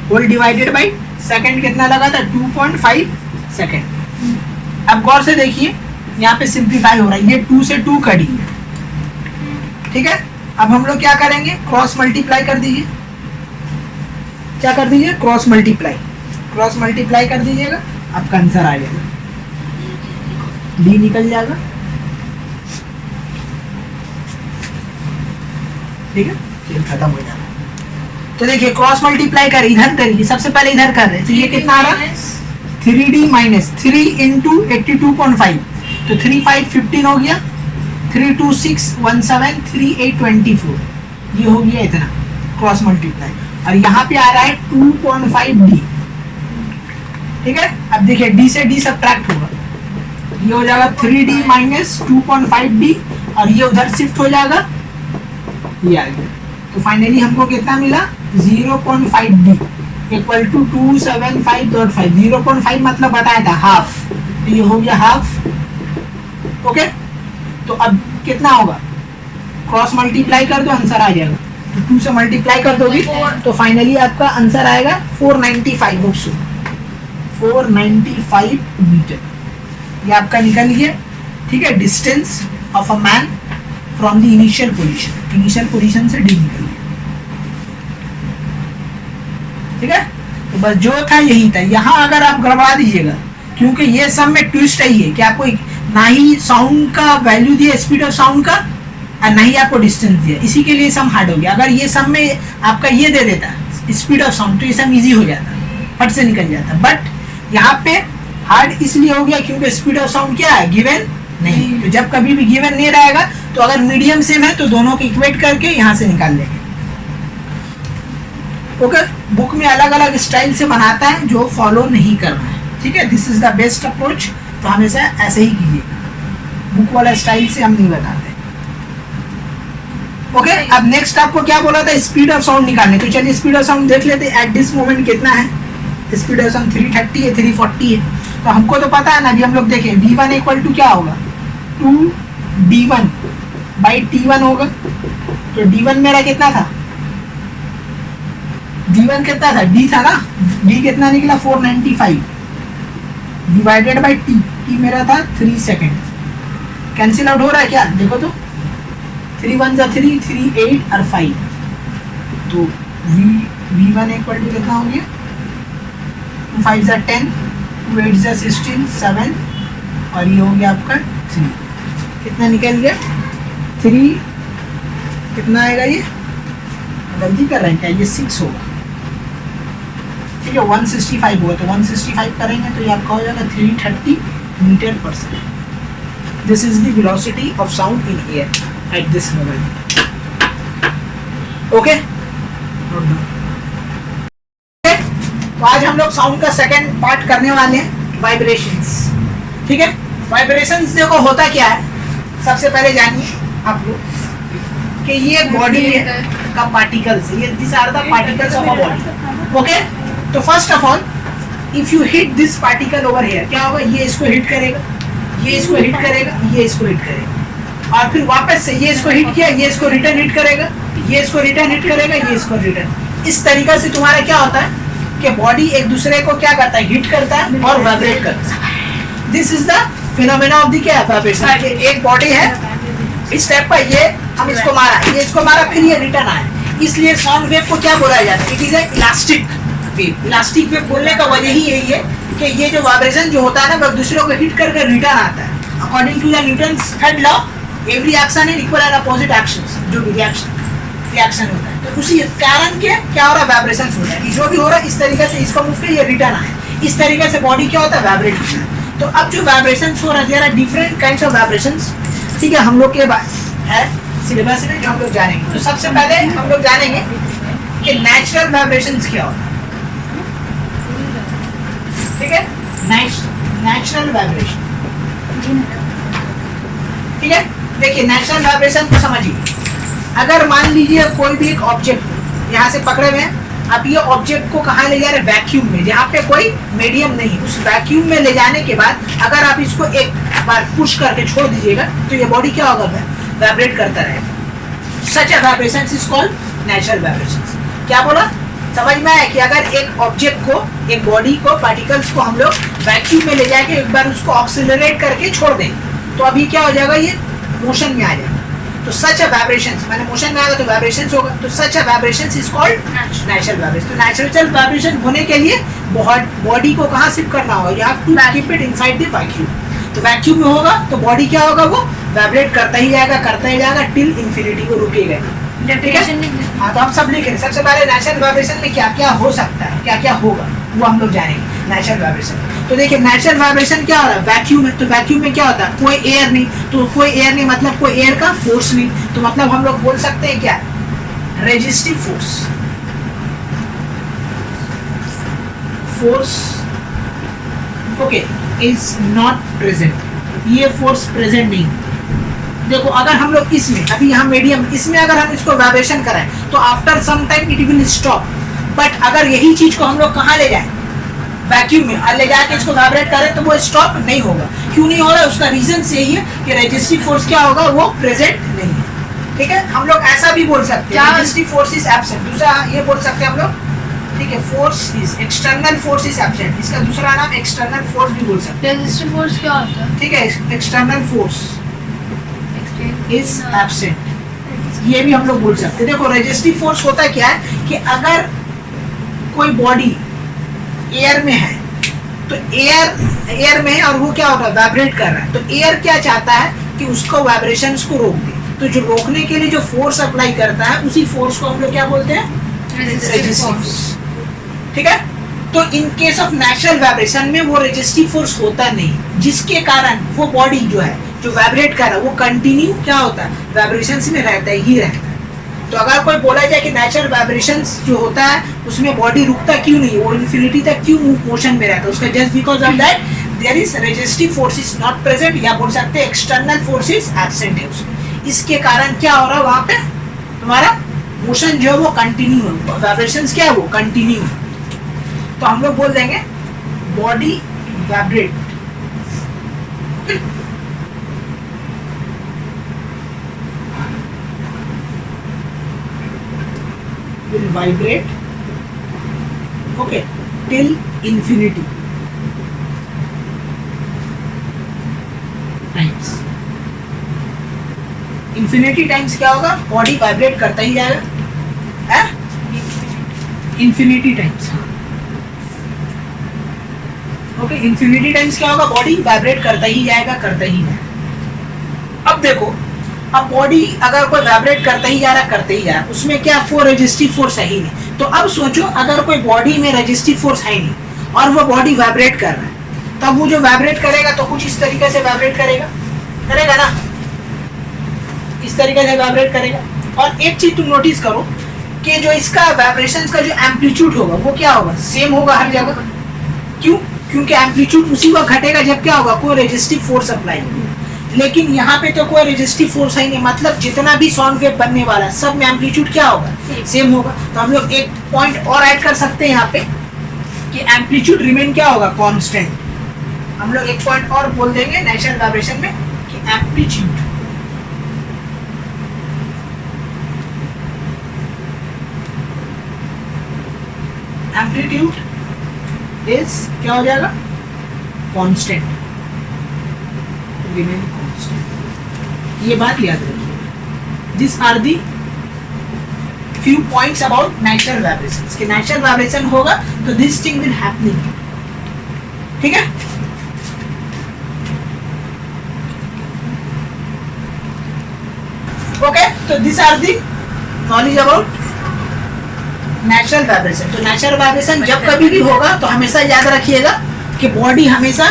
whole divided by second कितना लगा था, 2.5 सेकंड। अब गौर से देखिए, यहाँ पे सिंप्लीफाई हो रहा है, ये 2 से 2 कटी है। ठीक है, अब हम लोग क्या करेंगे, क्रॉस मल्टीप्लाई कर दीजिए। क्या कर दीजिए, क्रॉस मल्टीप्लाई, क्रॉस मल्टीप्लाई कर दीजिएगा, आपका आंसर आ जाएगा, डी निकल जाएगा। ठीक है, फिर खत्म हो जाएगा। तो देखिए क्रॉस मल्टीप्लाई कर, इधर करिए, सबसे पहले इधर कर रहे हैं, तो ये कितना आ रहा है, 3D माइनस 3 इंटू 82.5, तो 3 5 15 हो गया, 3 2 6 17 3 8 24, ये हो गया इतना क्रॉस मल्टीप्लाई। और यहाँ पे आ रहा है 2.5D। ठीक है, अब देखिए D से D सब्ट्रैक्ट होगा, ये हो जाएगा 3D माइनस 2.5D, और ये उधर शिफ्ट हो जाएगा, ये आ गया। तो फाइनली हमको कितना मिला, 0.5D इक्वल टू 275.5। 0.5 मतलब बताया था हाफ, तो ये हो गया हाफ। ओके, तो अब कितना होगा, क्रॉस मल्टीप्लाई कर दो, आंसर आ जाएगा। तो 2 से मल्टीप्लाई कर दोगे तो फाइनली आपका आंसर आएगा 495 ऑप्शन, 495 मीटर, ये आपका निकल गया। ठीक है, distance of a man from the initial position, initial position से डी निकल गया। ठीक है, तो बस जो था यही था। यहाँ अगर आप गड़बड़ा दीजिएगा, क्योंकि ये सब में ट्विस्ट है ये कि आपको ना ही साउंड का वैल्यू दिया, स्पीड ऑफ साउंड का, और ना ही आपको डिस्टेंस दिया, इसी के लिए सम हार्ड हो गया। अगर ये सब में आपका ये दे देता स्पीड ऑफ साउंड, तो ये सब इजी हो जाता, फट से निकल जाता। बट यहाँ पे हार्ड इसलिए हो गया क्योंकि स्पीड ऑफ साउंड क्या है, गिवन नहीं। तो जब कभी भी गिवन नहीं रहेगा, तो अगर मीडियम सेम है तो दोनों को इक्वेट करके यहाँ से निकाल लेंगे। ओके, बुक में अलग अलग स्टाइल से बनाता है, जो फॉलो नहीं करना है। ठीक है, this is the best approach, तो हमेशा ऐसे ही कीजिएगा, बुक वाला स्टाइल से हम नहीं बताते। ओके, अब नेक्स्ट आपको क्या बोला था, स्पीड ऑफ साउंड निकालने। तो चलिए स्पीड ऑफ साउंड देख लेते हैं। एट दिस मोमेंट कितना है, स्पीड ऑफ साउंड 330 है, 340 है। तो हमको तो पता है ना, अभी हम लोग देखें v1 इक्वल टू क्या होगा, 2d1 बाई t1 होगा। तो d1 मेरा कितना था, d1 कितना था, d था ना, d कितना निकला 495 डिवाइडेड बाई t मेरा था 3 सेकेंड। कैंसिल आउट हो रहा है क्या, देखो तो, 3 1 जा 3 3 8 और 5, तो v1 इक्वल टू कितना हो गया, 2 5 जा 10, 2 8 जा 16 7, और ये हो गया आपका 3। कितना निकल गया, 3 कितना आएगा, ये गलती कर रहे हैं क्या, ये 6 होगा। ठीक है, 165 हुआ, तो 165 करेंगे तो ये आपका हो जाएगा 330 मीटर पर second. This is the velocity of sound in air at this moment. Okay, तो आज हम लोग साउंड का सेकंड पार्ट करने वाले हैं, वाइब्रेशंस। ठीक है, वाइब्रेशंस देखो होता क्या है, सबसे पहले जानिए आप लोग कि ये बॉडी का पार्टिकल्स, ये this are the particles of a body. Okay, तो first of all if you hit this particle over here, क्या होगा, ये इसको हिट करेगा, ये इसको हिट करेगा, ये इसको हिट करेगा, और फिर वापस से ये इसको हिट किया, ये इसको रिटर्न हिट करेगा, ये इसको रिटर्न हिट करेगा, ये इसको रिटर्न। इस तरीका से तुम्हारा क्या होता है कि बॉडी एक दूसरे को क्या करता है, हिट करता है और वाइब्रेट करता है। This is the phenomena of the क्या, वाइब्रेशन। एक बॉडी है इस टाइप का, ये हम इसको मारा, ये इसको मारा, फिर ये रिटर्न आया, इसलिए साउंड वेव को क्या बोला जाता है, it is elastic wave. Elastic wave बोलने का वजह ही यही है कि ये जो वाइब्रेशन जो होता है ना, वो दूसरों को हिट करके रिटर्न आता है। According to the Newton's third law, every action and equal and opposite actions, जो भी रिएक्शन होता है, तो उसी कारण के क्या हो रहा है, वाइब्रेशन हो रहा है। जो भी हो रहा है इस तरीके से इसको मूव किया, ये रिटर्न आए, इस तरीके से बॉडी क्या होता है, वाइब्रेट होता है। तो अब जो वाइब्रेशन हो रहा है, there are different kinds of vibrations. ठीक है, हम लोग के है सिलेबस में जो हम लोग जानेंगे। तो सबसे पहले हम लोग जानेंगे कि नेचुरल वाइब्रेशंस क्या होता है, ठीक है, नेचुरल वाइब्रेशन, ठीक है। देखिए नेचुरल वाइब्रेशन को समझिए, अगर मान लीजिए कोई भी एक ऑब्जेक्ट यहाँ से पकड़े हुए हैं, अब ये ऑब्जेक्ट को कहाँ ले जा रहे हैं, वैक्यूम में, जहाँ पे कोई मीडियम नहीं, उस वैक्यूम में ले जाने के बाद अगर आप इसको एक बार पुश करके छोड़ दीजिएगा तो ये बॉडी क्या होगा, वाइब्रेट करता रहेगा। Such a vibration is called natural vibration. क्या बोला, समझ में आया कि अगर एक ऑब्जेक्ट को, एक बॉडी को, पार्टिकल्स को हम लोग वैक्यूम में ले जाके एक बार उसको ऑक्सीलरेट करके छोड़ दें तो अभी क्या हो जाएगा, ये मोशन में आ जाएगा। तो सच अ वाइब्रेशंस, मैंने मोशन में आएगा तो वाइब्रेशंस होगा, तो such a vibrations is called natural vibration. तो नेचुरल वाइब्रेशन होने के लिए बॉडी को कहाँ शिफ्ट करना होगा, you have to keep it inside the vacuum. तो वैक्यूम में होगा तो बॉडी क्या होगा, वो वाइब्रेट करता ही जाएगा टिल इंफिनिटी, को रुकेगा। ठीक है, हाँ, तो हम सब लिख रहे हैं। सबसे पहले नेचुरल वाइब्रेशन में क्या क्या हो सकता है, क्या क्या होगा, वो हम लोग जानेंगे नेचुरल वाइब्रेशन। तो देखिए नेचुरल वाइब्रेशन क्या हो रहा है, वैक्यूम है, तो वैक्यूम में क्या होता है, कोई एयर नहीं, तो कोई एयर नहीं मतलब कोई एयर का फोर्स नहीं, तो मतलब हम लोग बोल सकते हैं क्या, resistive force okay is not present, ये फोर्स प्रेजेंट नहीं। देखो अगर हम लोग इसमें, अभी यहाँ मीडियम, इसमें अगर हम इसको वाइब्रेशन कराएं तो after some time it will stop, but अगर यही चीज को हम लोग कहाँ ले जाएं, वैक्यूम में, और ले जाके इसको वाइब्रेट करें तो वो स्टॉप नहीं होगा। क्यों नहीं हो रहा है, उसका रीजन यही है कि रेजिस्टिव फोर्स क्या होगा, वो प्रेजेंट नहीं है। ठीक है, हम लोग ऐसा भी बोल सकते हैं, रेजिस्टिव फोर्स इज एब्सेंट। दूसरा ये बोल सकते हैं हम लोग, ठीक है, force is external force is absent, इसका दूसरा नाम एक्सटर्नल फोर्स भी बोल सकते हैं। रेजिस्टिव फोर्स क्या होता है, ठीक है, एक्सटर्नल फोर्स इज एब्सेंट, ये भी हम लोग बोल सकते हैं। देखो रेजिस्टिव फोर्स होता क्या है कि अगर कोई बॉडी एयर में है तो एयर में है और वो क्या हो रहा है, वाइब्रेट कर रहा है, तो एयर क्या चाहता है कि उसको वाइब्रेशंस को रोक दे, तो जो रोकने के लिए जो फोर्स अप्लाई करता है उसी फोर्स को हम लोग क्या बोलते हैं, रेजिस्टिव फोर्स। ठीक है, तो in case of natural vibration में वो रेजिस्टिव फोर्स होता नहीं, जिसके कारण वो बॉडी जो है जो वाइब्रेट कर रहा है वो कंटिन्यू क्या होता है, वाइब्रेशंस में रहता ही रहता है। तो अगर कोई बोला जाए कि नेचुरल वाइब्रेशंस जो होता है उसमें बॉडी रुकता क्यों नहीं, वो इन्फिनिटी तक क्यों मोशन में रहता है, उसका just because of that there is resistive force is not present, या बोल सकते हैं एक्सटर्नल फोर्स इज एब्सेंट है उसमें। इसके कारण क्या हो रहा है, वहां पे तुम्हारा मोशन जो है वो कंटिन्यू है, वाइब्रेशंस क्या है वो कंटिन्यू है। तो हम लोग बोल देंगे body vibrate, will vibrate okay till infinity times। infinity times क्या होगा, बॉडी वाइब्रेट करता ही जाएगा, है infinity times। Okay, infinity times क्या होगा, बॉडी वाइब्रेट करता ही जाएगा। अब देखो, अब बॉडी अगर कोई वाइब्रेट करता ही जा रहा, उसमें क्या कोई रेजिस्टिव फोर्स है ही नहीं। तो अब सोचो अगर कोई बॉडी में रेजिस्टिव फोर्स है ही नहीं और वो बॉडी वाइब्रेट कर रहा है, तब वो जो वाइब्रेट करेगा तो कुछ इस तरीके से वाइब्रेट करेगा ना, इस तरीके से वाइब्रेट करेगा। और एक चीज तुम नोटिस करो कि जो इसका वाइब्रेशन का जो एम्पलीट्यूड होगा वो क्या होगा, सेम होगा हर जगह। क्यों, क्योंकि एम्पलीट्यूड उसी वक्त घटेगा जब क्या होगा, कोई रेजिस्टिव फोर्स अप्लाई होगा। लेकिन यहाँ पे तो कोई रेजिस्टिव फोर्स है नहीं, मतलब जितना भी साउंड वेव बनने वाला है सब में एम्पलीट्यूड क्या होगा, सेम होगा। तो हम लोग एक पॉइंट और ऐड कर सकते हैं यहाँ पे कि एम्पलीट्यूड रिमेन क्या होगा, कांस्टेंट। हम लोग एक पॉइंट और बोल देंगे नेचुरल वाइब्रेशन में कि एम्पलीट्यूड इज क्या हो जाएगा, कांस्टेंट, रिमेन कांस्टेंट। ये बात याद रखिए। This are the few points about natural vibrations, कि नेचुरल वाइब्रेशन होगा तो दिस थिंग विल हैपनिंग। ठीक है, ओके, तो this are the knowledge about natural vibration. तो नेचुरल वाइब्रेशन जब कभी भी होगा तो हमेशा याद रखिएगा कि बॉडी हमेशा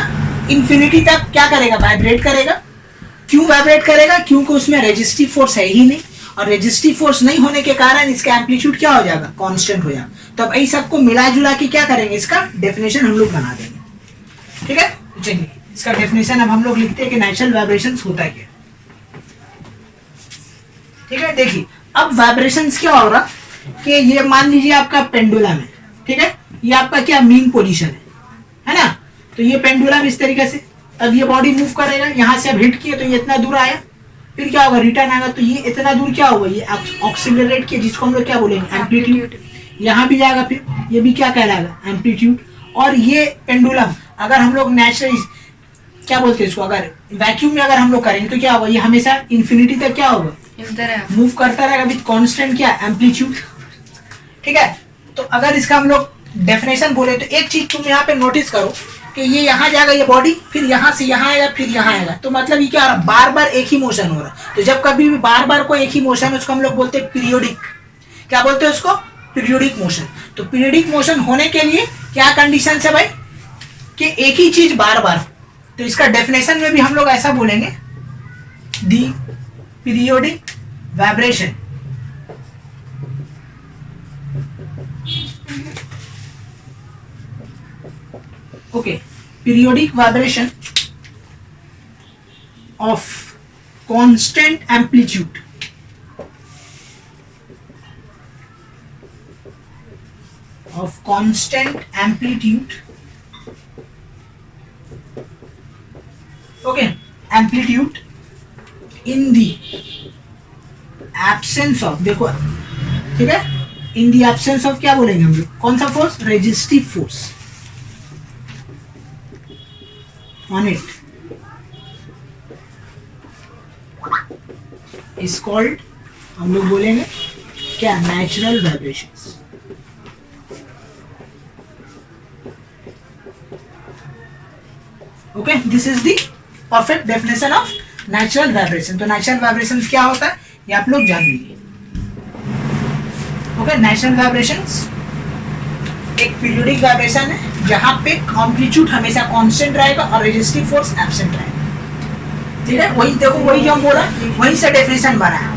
इंफिनिटी तक क्या करेगा, वाइब्रेट करेगा, क्यों वाइब्रेट करेगा? क्योंकि उसमें रेजिस्टिव फोर्स है ही नहीं, और रेजिस्टिव फोर्स नहीं होने के कारण इसका एम्पलीट्यूड क्या हो जाएगा? कांस्टेंट हो जाएगा। तो अब इन सबको मिला जुला के क्या करेंगे? इसका डेफिनेशन हम लोग बना देंगे। ठीक है, चलिए इसका डेफिनेशन अब हम लोग लिखते हैं कि नेचुरल वाइब्रेशंस होता है क्या। ठीक है, देखिए अब वाइब्रेशंस क्या हो रहा कि ये मान लीजिए आपका पेंडुलम है, ठीक है, ये आपका क्या मीन पोजीशन है ना। तो ये पेंडुलम इस तरीके से, अब ये बॉडी मूव करेगा, यहाँ से अब हिट किए तो ये इतना दूर आया, फिर क्या होगा? रिटर्न आएगा, तो ये इतना दूर क्या होगा? ये ऑक्सीलरेट किया, जिसको हम लोग क्या बोलेंगे? एम्पलीट्यूड। यहाँ भी जाएगा, फिर ये भी क्या कहलाएगा? एम्पलीट्यूड। और ये पेंडुलम अगर हम लोग नेचुरल क्या बोलते हैं इसको, अगर वैक्यूम में अगर हम लोग करेंगे तो क्या होगा? ये हमेशा इन्फिनिटी तक क्या होगा? मूव करता रहेगा विद कांस्टेंट क्या? एम्पलीट्यूड। ठीक है, तो अगर इसका हम लोग डेफिनेशन बोले तो एक चीज तुम यहाँ पे नोटिस करो कि ये यहाँ जाएगा, ये बॉडी, फिर यहाँ से यहाँ आएगा, फिर यहाँ आएगा, तो मतलब ये क्या हो रहा? बार बार एक ही मोशन हो रहा है। तो जब कभी भी बार बार कोई एक ही मोशन है उसको हम लोग बोलते हैं पीरियोडिक। क्या बोलते हैं उसको? Periodic motion. तो पीरियोडिक मोशन होने के लिए क्या कंडीशन है भाई? कि एक ही चीज बार बार। तो इसका डेफिनेशन में भी हम लोग ऐसा बोलेंगे, the periodic vibration okay, periodic vibration of constant amplitude okay, amplitude in the absence of, देखो ठीक है, in the absence of क्या बोलेंगे हम लोग? कौन सा force? Resistive force on it is called, हम लोग बोलेंगे क्या? Natural vibrations. Okay, this is the perfect definition of natural vibration. तो नेचुरल वाइब्रेशन क्या होता है ये आप लोग जान लीजिए। ओके, नेचुरल वाइब्रेशंस एक पीरियोडिक वाइब्रेशन है जहां पे एम्पलीट्यूड हमेशा कांस्टेंट रहेगा और रेजिस्टिव फोर्स एब्सेंट रहेगा। ठीक है, वही देखो, वही जो हम बोला वहीं से डेफिनेशन बना है।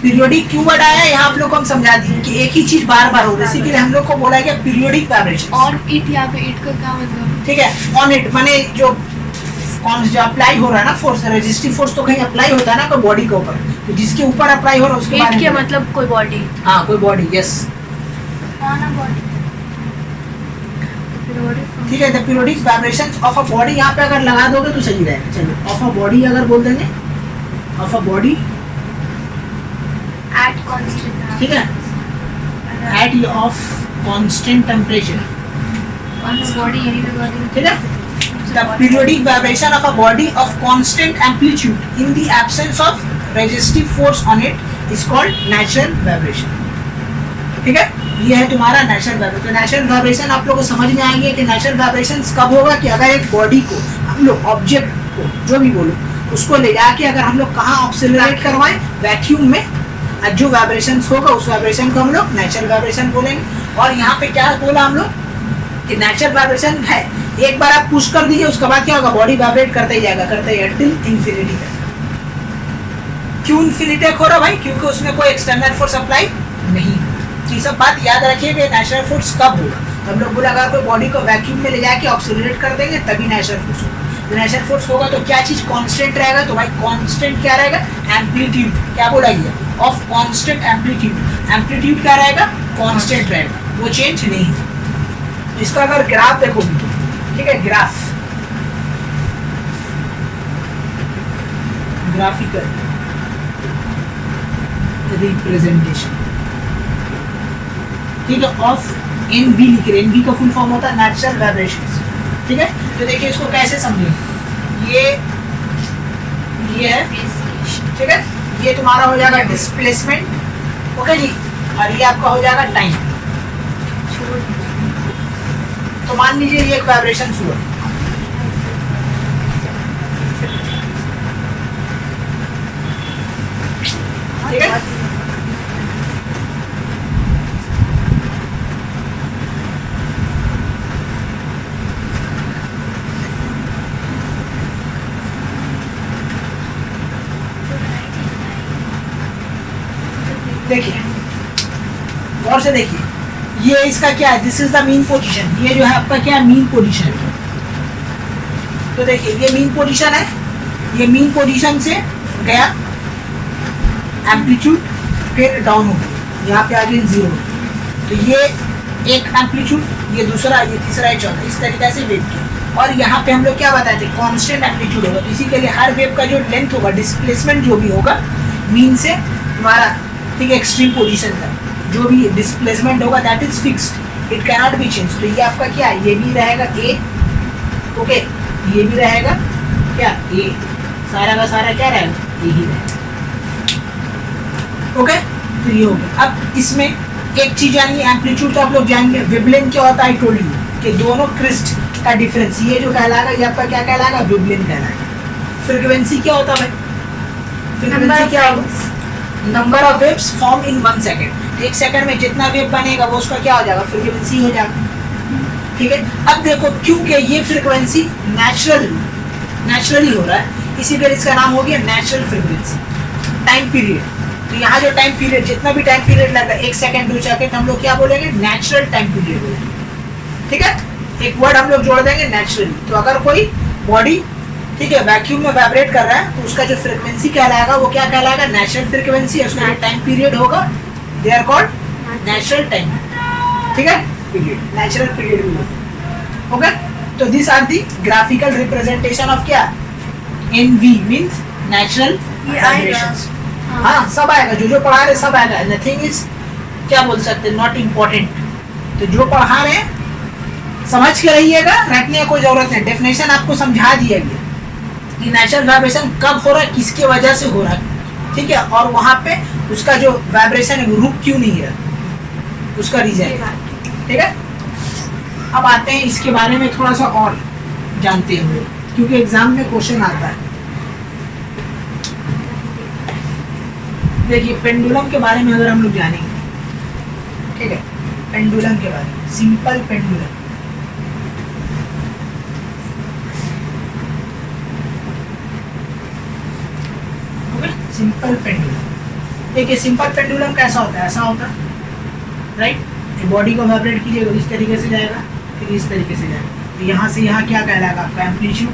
पीरियोडिक क्यों वर्ड आया यहाँ आप लोग को हम समझा दिए कि एक ही चीज बार बार हो रही है, इसीलिए हम लोग को बोला गया पीरियोडिक वाइब्रेशन। और इट, यहाँ पे इट का क्या मतलब? ठीक है, ऑन इट माने जो अप्लाई हो रहा है ना फोर्स, रेजिस्टिव फोर्स तो कहीं अप्लाई होता है ना कोई बॉडी के ऊपर, तो जिसके ऊपर अप्लाई हो रहा है उसके बारे इट में के मतलब कोई बॉडी? हाँ, कोई बॉडी, यस। ठीक है, the periodic vibrations of a body यहाँ पे अगर लगा दोगे तो सही रहेगा। चलो, ऑफ अ बॉडी अगर बोल देंगे, of a body at constant, ठीक है, at of constant temperature. Body यही लगा दी। ठीक है, the periodic vibration of a body of constant amplitude in the absence of resistive force on it is called natural vibration. ठीक है, ये है तुम्हारा नेचुरल वाइब्रेशन। तो नेचुरल वाइब्रेशन आप लोगों को समझ में आएंगे कि नेचुरल वाइब्रेशन कब होगा कि अगर एक बॉडी को हम लोग, ऑब्जेक्ट को, जो भी बोलो, उसको ले जाके अगर हम लोग कहाँ ऑक्सीलरेट करवाएं? वैक्यूम में, और जो वाइब्रेशन होगा उस वाइब्रेशन को हम लोग नेचुरल वाइब्रेशन बोलेंगे। और यहाँ पे क्या बोला हम लोग कि नेचुरल वाइब्रेशन है, एक बार आप पुश कर दीजिए उसके बाद क्या होगा? बॉडी वाइब्रेट करते ही जाएगा, करते ही टिल इंफिनिटी तक। क्यों इंफिनिटी तक हो रहा भाई? क्योंकि उसमें कोई एक्सटर्नल फोर्स अप्लाई नहीं। ये सब बात याद रखिए कि नेचुरल फोर्स कब होगा। हम लोग बोला अगर कोई बॉडी को वैक्यूम में ले जाके ऑक्सीलरेट कर देंगे तभी नेचुरल फोर्स होगा। तो नेचुरल फोर्स होगा तो क्या चीज कांस्टेंट रहेगा? तो भाई कांस्टेंट क्या रहेगा? एम्पलीट्यूड। क्या बोला गया? Of constant amplitude. एम्पलीट्यूड क्या रहेगा? कांस्टेंट रहेगा, वो चेंज नहीं। इसका अगर ग्राफ देखोगे, ठीक है, ग्राफ, ग्राफिकल रिप्रेजेंटेशन, ठीक है, ऑफ एनवी लिख रहे। एनवी का फुल फॉर्म होता है नेचुरल वाइब्रेशंस। ठीक है, तो देखिए इसको कैसे समझें। ये है, ठीक है, ये तुम्हारा हो जाएगा डिस्प्लेसमेंट। ओके जी, और ये आपका हो जाएगा टाइम। तो मान लीजिए ये एक वाइब्रेशन हुआ, ठीक है, देखिए गौर से देखिए, ये इसका क्या है, this is the mean position, ये जो है आपका क्या है, मीन पोजीशन है। तो देखिए ये मीन पोजीशन है, ये मीन पोजीशन से गया एम्पलीट्यूड, फिर डाउन हो गया, यहाँ पे आ गई 0। तो ये एक एम्पलीट्यूड, ये दूसरा, ये तीसरा, ये चौथा, इस तरीके से वेव किया। और यहाँ पे हम लोग क्या बताए थे, कांस्टेंट एम्पलीट्यूड होगा, तो इसी के लिए हर वेव का जो लेंथ होगा, डिस्प्लेसमेंट जो भी होगा मीन से हमारा, ठीक है, एक्सट्रीम पोजीशन का जो भी डिस्प्लेसमेंट होगा that is fixed, it can not be change. तो ये आपका क्या है, ये भी रहेगा ए, ओके, ये भी रहेगा क्या, ए, सारा का सारा क्या रहेगा, ए ही रहेगा, ओके। तो ये हो गया। अब इसमें एक चीज जानिए, एम्पलीट्यूड तो आप लोग जानेंगे, वेवलेंथ क्या होता है, आई टोल्ड यू कि दोनों क्रिस्ट का डिफरेंस, ये जो कहलाएगा ये आपका क्या कहलाएगा, वेवलेंथ कहलाएगा। फ्रीक्वेंसी क्या होता है भाई, फ्रीक्वेंसी क्या होगा, number of waves form in 1 second. 1 second में जितना वेव बनेगा वो उसका क्या हो जाएगा, फ्रीक्वेंसी हो जाएगा, ठीक है। अब देखो क्योंकि ये फ्रीक्वेंसी नेचुरली हो रहा है, इसी पर इसका नाम हो गया नेचुरल फ्रीक्वेंसी। टाइम पीरियड, तो यहाँ जो टाइम पीरियड, जितना भी टाइम पीरियड लगा, 1 सेकंड 2 सेकंड, हम लोग क्या बोलेंगे, नेचुरल टाइम पीरियड बोलेंगे, ठीक है। एक वर्ड हम लोग जोड़ देंगे नेचुरली। तो अगर कोई बॉडी, ठीक है, वैक्यूम में वाइब्रेट कर रहा है तो उसका जो फ्रीक्वेंसी कहलाएगा वो क्या कहलाएगा, नेचुरल फ्रीक्वेंसी। उसका जो टाइम पीरियड होगा they are called natural time, ठीक है, पीरियड, नेचुरल पीरियड भी होगा, ओके। तो this are the graphical representation of क्या, एनवी मींस नेचुरल वाइब्रेशंस। हाँ सब आएगा, जो पढ़ा रहे सब आएगा, नथिंग इज क्या बोल सकते, नॉट इम्पोर्टेंट। तो जो पढ़ा रहे समझ के रहिएगा, रटने की कोई जरूरत नहीं, डेफिनेशन आपको समझा दिया गया कि नेचुरल वाइब्रेशन कब हो रहा है, किसकी वजह से हो रहा है, ठीक है, और वहाँ पे उसका जो वाइब्रेशन है वो रुक क्यों नहीं रहा, उसका रीजन, ठीक है। अब आते हैं इसके बारे में थोड़ा सा और जानते हैं हम लोग, क्योंकि एग्जाम में क्वेश्चन आता है। देखिए पेंडुलम के बारे में अगर हम लोग जानेंगे, ठीक है, पेंडुलम के बारे में, सिंपल पेंडुलम, सिंपल पेंडुलम। देखिए सिंपल पेंडुलम कैसा होता है, ऐसा होता है, राइट। बॉडी को वाइब्रेट कीजिएगा इस तरीके से जाएगा, फिर इस तरीके से जाएगा, तो यहाँ से यहाँ क्या कहलाएगा आपका एम्पलीट्यूड,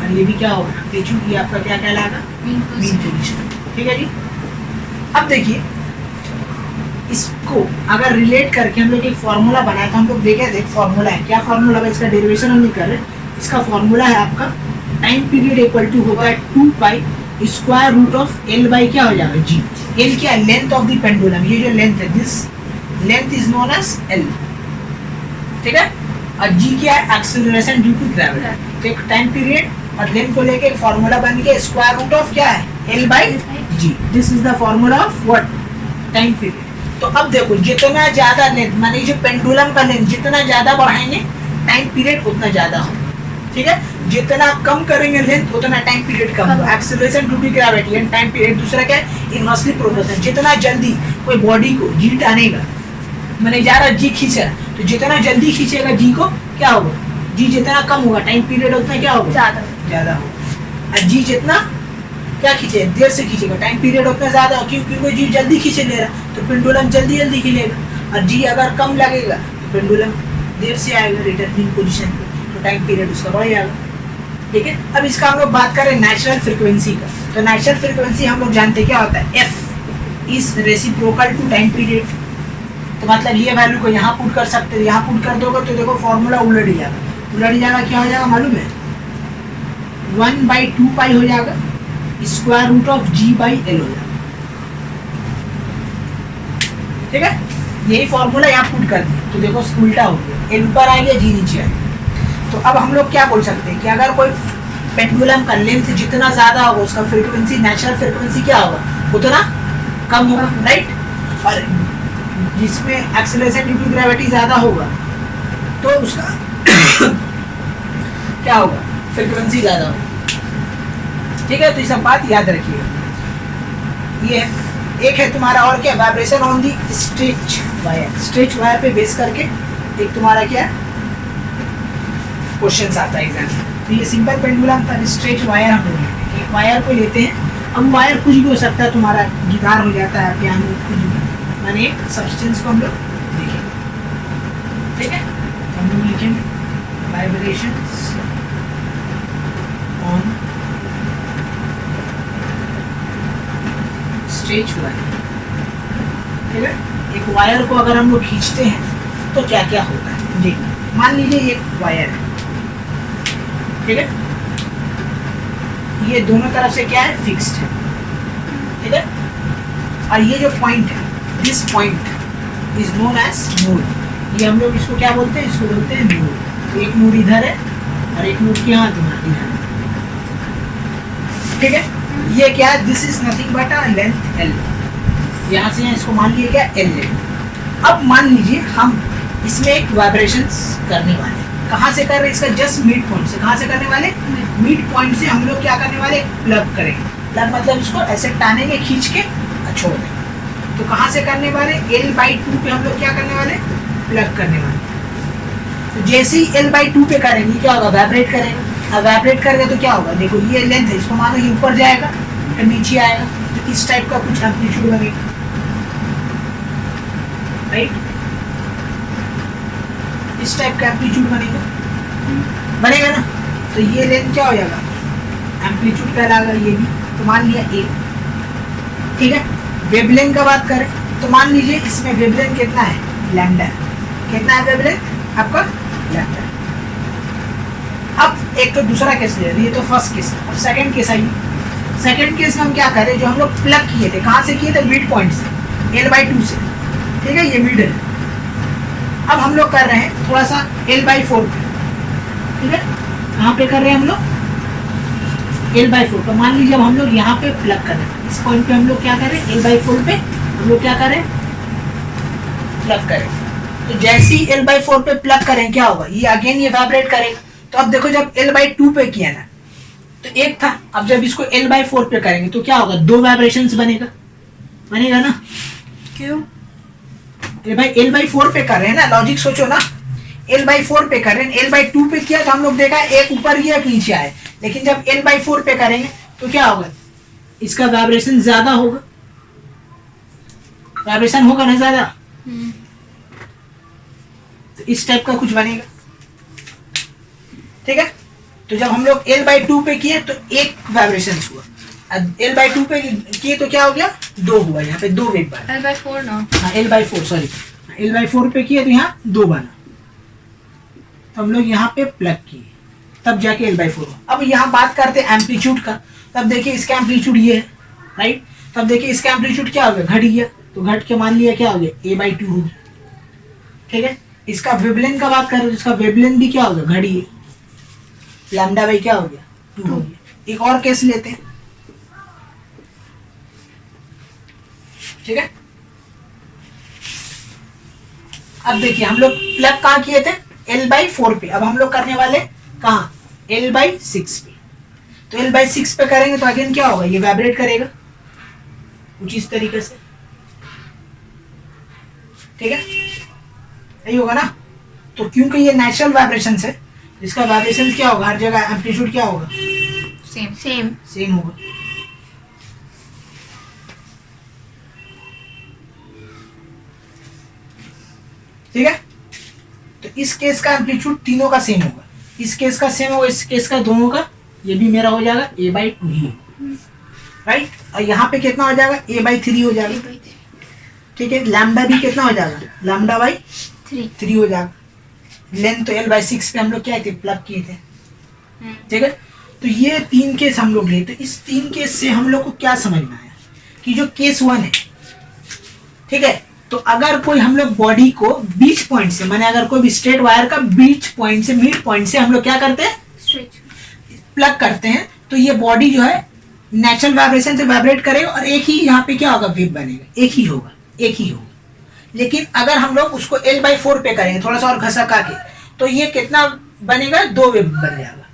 और ये भी क्या होगा एम्पलीट्यूड, ये आपका क्या कहलाएगा, मीन पोजीशन, ठीक है जी। अब देखिए इसको अगर रिलेट करके हम लोग एक फॉर्मूला बनाया, तो हम लोग देखे थे फॉर्मूला है, क्या फॉर्मूला है, इसका डेरिवेशन हम नहीं कर रहे, इसका फॉर्मूला है आपका टाइम पीरियड इक्वल टू होता है 2 pi square root of L by क्या हो जाएगा, जी। एल क्या है, लेंथ ऑफ द पेंडुलम, ये जो लेंथ है, this length is known as L, ठीक है, और जी क्या है, एक्सेलरेशन ड्यू टू ग्रेविटी। तो एक टाइम पीरियड और लेंथ को लेके एक फॉर्मूला बन गया, स्क्वायर रूट ऑफ क्या है, L by g, this is the formula of what, time period. तो अब देखो जितना ज्यादा लेंथ, माने जो पेंडुलम का लेंथ जितना ज्यादा बढ़ाएंगे टाइम पीरियड उतना ज्यादा हो, ठीक है। जितना कम करेंगे लेंथ उतना टाइम पीरियड कम होगा, acceleration due to gravity and time period दूसरा क्या है, इनवर्सली प्रोपोर्शनल। जितना जल्दी कोई बॉडी को जी टानेगा, मैंने जा रहा जी खींचा, तो जितना जल्दी खींचेगा जी को क्या होगा, जी जितना कम होगा टाइम पीरियड उतना क्या होगा, ज्यादा होगा। और जी जितना क्या खींचे, देर से खींचेगा, टाइम पीरियड उतना ज्यादा हो, क्योंकि जी जल्दी खींचे ले रहा तो पेंडुलम जल्दी जल्दी खींचेगा, और जी अगर कम लगेगा तो पेंडुलम देर से आएगा रिटर्निंग पोजीशन पे, तो टाइम पीरियड उसका बढ़ जाएगा, ठीक है। अब इसका हम लोग बात करें नेचुरल फ्रीक्वेंसी का, तो नेचुरल फ्रीक्वेंसी हम लोग जानते क्या होता है, F is reciprocal to time period. तो मतलब ये वैल्यू को यहाँ पुट कर सकते हैं, यहाँ पुट कर दोगे तो देखो फॉर्मूला उलट जाएगा, क्या हो जाएगा मालूम है, 1/2 पाई हो जाएगा square root of g by L हो जाएगा, ठीक है। यही फॉर्मूला यहाँ पुट कर दिया, तो देखो उल्टा हो गया, एल ऊपर आ गया जी नीचे आ गया। तो अब हम लोग क्या बोल सकते हैं कि अगर कोई पेंडुलम का लेंथ जितना ज्यादा होगा उसका फ्रीक्वेंसी, नेचुरल फ्रीक्वेंसी क्या होगा, उतना कम होगा, राइट। और जिसमें एक्सेलरेशन ड्यू टू ग्रेविटी ज्यादा होगा तो उसका क्या होगा, फ्रीक्वेंसी ज्यादा होगा, ठीक है। तो ये सब बात याद रखिए। ये एक है तुम्हारा और क्या, vibration on the stretch wire, stretch wire पे बेस करके एक तुम्हारा क्या क्वेश्चन आता है एग्जाम में। तो ये सिंपल पेंडुलम था, स्ट्रेच वायर हम लोग एक वायर को लेते हैं, अब वायर कुछ भी हो सकता है, तुम्हारा गिटार हो जाता है, पियानो, कुछ भी, माने एक सब्सटेंस को हम लोग लिखेंगे, ठीक है। हम लोग लिखेंगे वाइब्रेशंस ऑन स्ट्रेच वायर, ठीक है। एक वायर को अगर हम लोग खींचते हैं तो क्या क्या होता है देखिए। मान लीजिए ये वायर है, ठीक है, ये दोनों तरफ से क्या है, फिक्स्ड है, ठीक है। और ये जो पॉइंट है, this point is known as node. ये हम लोग इसको क्या बोलते हैं, इसको बोलते हैं नोड। तो एक नोड इधर है और एक नोड यहाँ तुम्हारा इधर, ठीक है। ये क्या है, this is nothing but a length L. यहाँ से इसको मान लिया क्या, एल लेंथ। अब मान लीजिए हम इसमें एक वाइब्रेशंस करने वाले हैं। कहाँ से कर रहे हैं, इसका जस्ट मिड पॉइंट से। कहाँ से करने वाले, मिड पॉइंट से हम लोग क्या करने वाले, प्लग करेंगे। प्लग मतलब इसको ऐसे टानेंगे, खींच के छोड़ देंगे। तो कहाँ से करने वाले, L/2 पे हम लोग क्या करने वाले, प्लग करने वाले। तो जैसे ही L/2 पे करेंगे क्या होगा, वाइब्रेट करेगा। अब वाइब्रेट करेगा तो क्या होगा, देखो ये लेंथ है, इसको मानो ये ऊपर जाएगा फिर नीचे आएगा, तो इस टाइप का कुछ एम्पलीट्यूड बनेगा, राइट। इस टाइप का एम्पलीट्यूड बनेगा ना। तो ये लेंथ क्या हो जाएगा, एम्पलीट्यूड कहलाएगा ये भी। तो मान लिया ए, ठीक है। वेवलेंथ का बात करें तो मान लीजिए इसमें वेवलेंथ कितना है, लैम्डा। कितना है वेवलेंथ आपका, लैम्डा। अब एक तो दूसरा केस ले, ये तो फर्स्ट केस। अब सेकंड केस आइए। सेकंड केस में हम क्या करें, जो हम लोग प्लग किए थे, कहाँ से किए थे, मिड पॉइंट से, L/2 से, ठीक है, ये मिड है। अब हम लोग कर रहे हैं थोड़ा सा L/4 पे, ठीक है। कहाँ पे कर रहे हैं हम लोग, L/4। तो मान लीजिए अब हम लोग यहाँ पे प्लग कर रहे हैं, इस पॉइंट पे हम लोग क्या करें, L/4 पे हम लोग क्या करें, प्लग करें। तो जैसे ही L/4 पे प्लग करें क्या होगा, ये अगेन ये वाइब्रेट करेगा। तो अब देखो जब L/2 पे किया ना तो एक था, अब जब इसको L/4 पे करेंगे तो क्या होगा, दो वाइब्रेशंस बनेगा ना। क्यों, अरे भाई L/4 पे कर रहे हैं ना, लॉजिक सोचो ना। L/4 पे कर रहे हैं, L/2 पे किया तो हम लोग देखा एक ऊपर गया एक नीचे आया। लेकिन जब L/4 पे करेंगे तो क्या होगा, इसका वाइब्रेशन ज्यादा होगा, वाइब्रेशन होगा ना ज्यादा। तो इस टाइप का कुछ बनेगा, ठीक है। तो जब हम लोग L/2 पे किए तो एक वाइब्रेशन हुआ, L/2 पे किए तो क्या हो गया, दो हुआ, यहाँ पे दो वेव बना। L/4 ना, हाँ L/4 सॉरी, L/4 पे किए तो यहाँ दो बना। तो हम लोग यहाँ पे प्लग किए तब जाके L/4 हुआ। अब यहाँ बात करते हैं एम्पलीट्यूड का। तब देखिए इसका एम्पलीट्यूड ये है, राइट। तब देखिए इसका एम्पलीट्यूड क्या हो गया, घट गया। तो घट के मान लिया क्या हो गया, A/2 हो गया, ठीक है। इसका वेवलेंथ का बात करें तो इसका वेवलेंथ भी क्या हो गया, घट गया, लैम्डा बाई क्या हो गया, 2 हो गया। एक और केस लेते हैं, ठीक है। अब देखिए हम लोग प्लग कहाँ किए थे, L/4 पे। अब हम लोग करने वाले कहाँ, L/6 पे। तो L/6 पे करेंगे तो अगेन क्या होगा, ये वाइब्रेट करेगा कुछ इस तरीके से, ठीक है, यही होगा ना। तो क्योंकि ये नेचुरल वाइब्रेशन है, इसका वाइब्रेशन क्या होगा, हर जगह एम्पलीट्यूड क्या होगा, सेम होगा। ठीक है। तो इस केस का एम्पलीट्यूड तीनों का सेम होगा, इस केस का सेम होगा, इस केस का दोनों का, ये भी मेरा हो जाएगा A/2 ही, राइट। और यहाँ पे कितना हो जाएगा, A/3 हो जाएगा, ठीक है। लैम्डा भी कितना हो जाएगा, λ/3 हो जाएगा। लेंथ तो L/6 पे हम लोग क्या थे, प्लग किए थे, ठीक है। तो ये तीन केस हम लोग लिए। तो इस तीन केस से हम लोग को क्या समझ में आया कि जो केस 1 है, ठीक है, तो अगर कोई हम लोग बॉडी को बीच पॉइंट से, माने अगर कोई भी स्ट्रेट वायर का बीच पॉइंट से, मिड पॉइंट से हम लोग क्या करते हैं, प्लग करते हैं, तो ये बॉडी जो है नेचुरल वाइब्रेशन से वाइब्रेट करेगा और एक ही यहाँ पे क्या होगा, वेव बनेगा, एक ही होगा। लेकिन अगर हम लोग उसको L/4 पे करेंगे, थोड़ा सा और घसका के, तो ये कितना बनेगा, दो वेव बन जाएगा,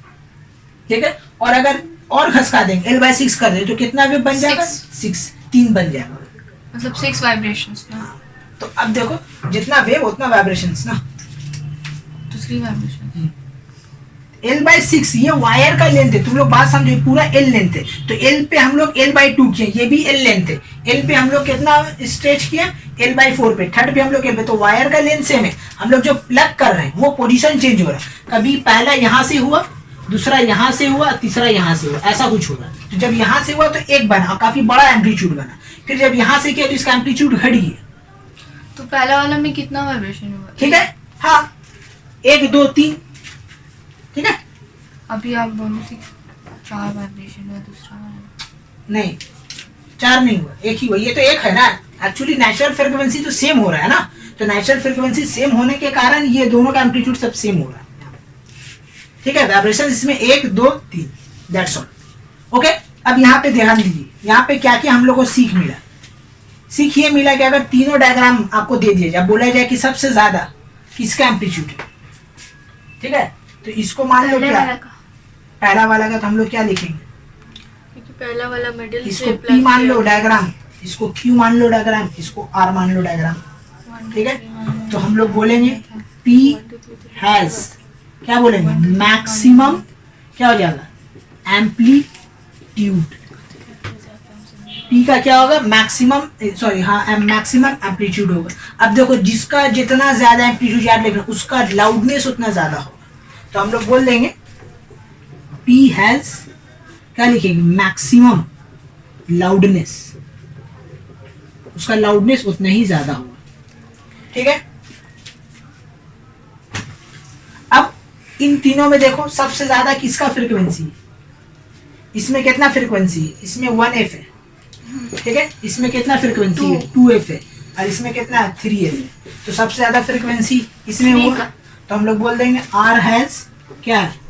ठीक है। और अगर और घसका देंगे, L/6 कर देंगे तो कितना वेव बन जाएगा, 6, 3 बन जाएगा, मतलब 6 वाइब्रेशंस ना। तो अब देखो जितना वेव उतना वाइब्रेशंस ना, तो 3 वाइब्रेशन। L/6 ये वायर का लेंथ है, तुम लोग बात समझो, पूरा L लेंथ है। तो L पे हम लोग L/2 किए, ये भी L लेंथ है। L पे हम लोग कितना स्ट्रेच किया, L/4 पे, थर्ड पे हम लोग L पे, तो वायर का लेंथ सेम है, हम लोग जो प्लग कर रहे हैं वो पोजीशन चेंज हो रहा है, कभी पहला यहाँ से हुआ, दूसरा यहाँ से हुआ, तीसरा यहाँ से हुआ, ऐसा कुछ होगा। तो जब यहाँ से हुआ तो एक बना, काफी बड़ा एम्पलीट्यूड बना, फिर जब यहाँ से किया तो इसका एम्पलीट्यूड घट गया। तो पहला वाला में कितना वाइब्रेशन हुआ? ठीक है, हाँ 1 2 3, ठीक है। अभी आप बोले थे 4 वाइब्रेशन हुआ, दूसरा वाला नहीं 4 नहीं हुआ, एक ही हुआ, ये तो एक है ना, एक्चुअली नेचुरल फ्रीक्वेंसी तो सेम हो रहा है ना, तो नेचुरल फ्रीक्वेंसी सेम होने के कारण ये दोनों का एम्पलीट्यूड सब सेम हो रहा है। ठीक है, वाइब्रेशन इसमें 1 2 3, दैट्स ऑल। ओके, अब यहाँ पे ध्यान दीजिए, यहाँ पे क्या क्या हम लोग को सीख मिला। सीख ये मिला कि अगर तीनों डायग्राम आपको दे दिया जाए, बोला जाए कि सबसे ज्यादा किसका एम्पलीट्यूड है, ठीक है, तो इसको मान लो क्या, पहला वाला का तो हम लोग क्या लिखेंगे, क्योंकि पहला वाला मिडिल इसको P मान लो डायग्राम, इसको Q मान लो डायग्राम, इसको R मान लो डायग्राम, ठीक है। तो हम लोग बोलेंगे P हैज, क्या बोलेंगे, मैक्सिमम क्या हो जाएगा, एम्पलीट्यूड। P का क्या होगा, मैक्सिमम, सॉरी हाँ मैक्सिमम एम्पलीट्यूड होगा। अब देखो जिसका जितना ज्यादा एम्पलीट्यूड याद रखना, उसका लाउडनेस उतना ज्यादा होगा, तो हम लोग बोल देंगे P हैज, क्या लिखेंगे, मैक्सिमम लाउडनेस, उसका लाउडनेस उतना ही ज्यादा होगा, ठीक है। अब इन तीनों में देखो सबसे ज्यादा किसका फ्रीक्वेंसी, इसमें कितना फ्रीक्वेंसी है, इसमें 1F है, ठीक है, इसमें कितना फ्रीक्वेंसी है, 2F है, और इसमें कितना 3F है, तो सबसे ज्यादा फ्रीक्वेंसी इसमें हुआ, तो हम लोग बोल देंगे R हैज क्या है,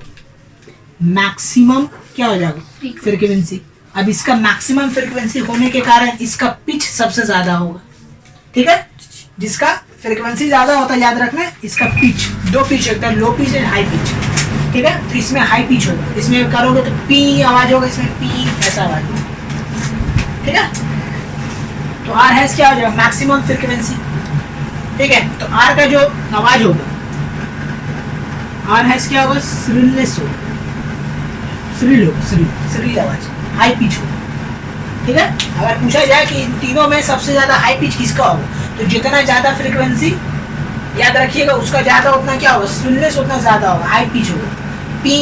मैक्सिमम क्या हो जाएगा, फ्रीक्वेंसी। अब इसका मैक्सिमम फ्रीक्वेंसी होने के कारण इसका पिच सबसे ज्यादा होगा, ठीक है, जिसका फ्रीक्वेंसी ज्यादा होता है याद रखना, इसका पिच, दो पिच होता है, low pitch and high pitch, ठीक है, तो इसमें हाई पिच होगा, इसमें करोगे तो पी आवाज होगा, इसमें पी ऐसा आवाज होगा, ठीक है। तो आर हैज क्या हो जाएगा, मैक्सिमम फ्रीक्वेंसी, ठीक है। तो आर का जो आवाज होगा, आर हैज क्या होगा, श्रिलनेस होगा, श्रिल होगा, श्रिल आवाज, हाई पिच होगा, ठीक है। अगर पूछा जाए कि इन तीनों में सबसे ज्यादा हाई पिच किसका होगा, तो जितना ज्यादा फ्रीक्वेंसी याद रखिएगा उसका ज्यादा उतना क्या होगा, श्रिलनेस उतना ज्यादा होगा, हाई पिच होगा, पी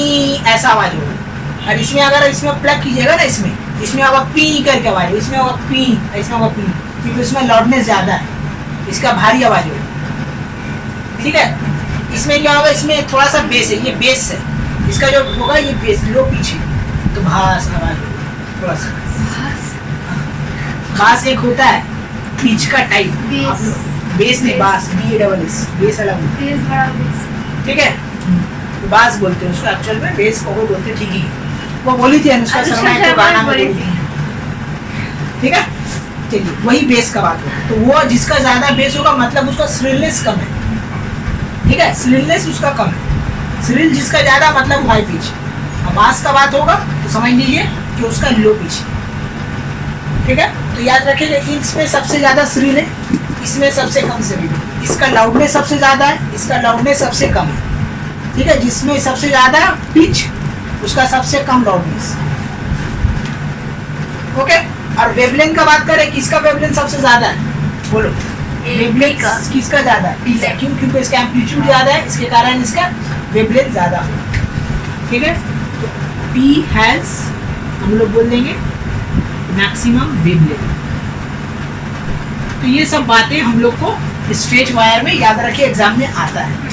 ऐसा आवाज होगा। और इसमें अगर इसमें प्लग कीजिएगा ना, इसमें होगा पी करके आवाज, इसमें होगा पी, इसमें होगा पी, क्योंकि इसमें लाउडनेस ज्यादा है, इसका भारी आवाज होगा, ठीक है। इसमें क्या होगा, इसमें थोड़ा सा बेस है, ये बेस है, इसका जो होगा ये बेस, लो पिच है, तो भास आवाज होगा थोड़ा सा, बास एक होता है पिच का टाइप, बेस नहीं, बास, BASS, बेस अलग होता है, ठीक है, तो बास बोलते हैं उसको, एक्चुअल में बेस को बोलते हैं, ठीक है, वो बोली थी अनुष्का शर्मा को गाना में बोली थी, ठीक है। चलिए वही बेस का बात है, तो वो जिसका ज्यादा बेस होगा मतलब उसका श्रिलनेस कम है, ठीक है, श्रिलनेस उसका कम है, श्रिल जिसका ज्यादा मतलब हाई पिच। अब बास का बात होगा तो समझ लीजिए कि उसका लो पिच, ठीक है। तो याद रखिएगा इसमें सबसे ज्यादा श्रिल है, इसमें सबसे कम श्रिल है, इसका लाउडनेस सबसे ज्यादा है, इसका लाउडनेस सबसे कम है, ठीक है। जिसमें सबसे ज्यादा पिच उसका सबसे कम लाउडनेस, ओके। और वेवलेंथ का बात करें, किसका वेवलेंथ सबसे ज्यादा है, बोलो, वेवलेंथ किसका ज्यादा है, क्यों, क्योंकि इसका एम्पलीट्यूड ज्यादा है, इसके कारण इसका वेवलेंथ ज्यादा है, ठीक है। तो P हैज हम लोग बोल देंगे मैक्सिमम वेवलेंथ। तो ये सब बातें हम लोग को स्ट्रेच वायर में याद रखिए, एग्जाम में आता है,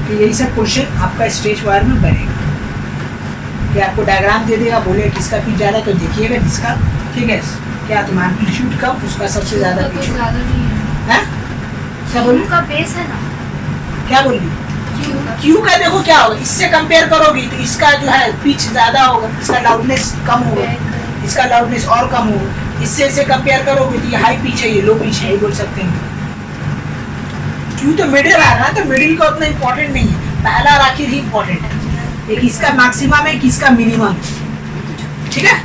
तो यही सब क्वेश्चन आपका स्ट्रेच वायर में बनेगा, कि आपको डायग्राम दे देगा, बोले किसका पिच ज्यादा, तो देखिएगा जिसका, ठीक है, क्या तुम्हारा एम्पलीट्यूड कम, उसका सबसे ज्यादा पिच ज्यादा नहीं है, है, क्या बोली, का बेस है ना, क्या बोल रही, क्यू का देखो क्या होगा, इससे कंपेयर करोगी तो इसका जो है पिच ज्यादा होगा, इसका लाउडनेस कम होगा, इसका लाउडनेस और कम होगा, इससे इसे कंपेयर करोगे तो ये हाई पिच है, ये लो पिच है, ये बोल सकते हैं। क्यू तो मिडिल आ रहा है, तो मिडिल का उतना इम्पोर्टेंट नहीं है, पहला और आखिर ही इम्पोर्टेंट है, एक किसका मैक्सिमम है, किसका मिनिमम, ठीक है।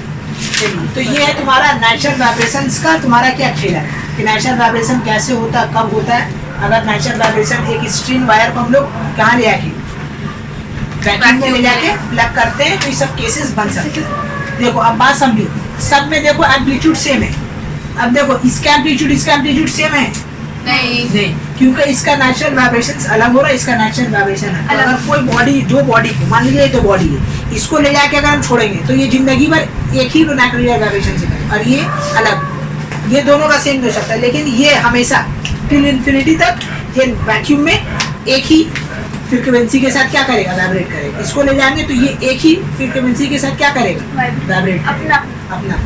चलिए, तो ये है तुम्हारा नेचुरल वाइब्रेशंस का तुम्हारा क्या खेल है, कि नेचुरल वाइब्रेशन कैसे होता है, कब होता है। अगर नेचुरल वाइब्रेशन एक स्ट्रिंग वायर को हम लोग कहाँ ले आके वैक्यूम में ले जाके प्लग करते हैं, तो ये सब केसेस बन सकते हैं। देखो अब बात समझो, सब में देखो एम्पलीट्यूड सेम है, अब देखो इसका एम्पलीट्यूड सेम है नहीं, क्योंकि इसका नेचुरल वाइब्रेशंस अलग हो रहा है, इसका नेचुरल वाइब्रेशन है। तो अगर कोई बॉडी जो बॉडी को मान लीजिए तो बॉडी है, इसको ले जाके अगर हम छोड़ेंगे तो ये जिंदगी भर एक ही नेचुरल वाइब्रेशन से करेगा, और ये अलग, ये दोनों का सेम हो सकता है, लेकिन ये हमेशा टिल इन्फिनिटी तक ये वैक्यूम में एक ही फ्रीक्वेंसी के साथ क्या करेगा, वाइब्रेट करेगा। इसको ले जाएंगे तो ये एक ही फ्रीक्वेंसी के साथ क्या करेगा, वाइब्रेट अपना।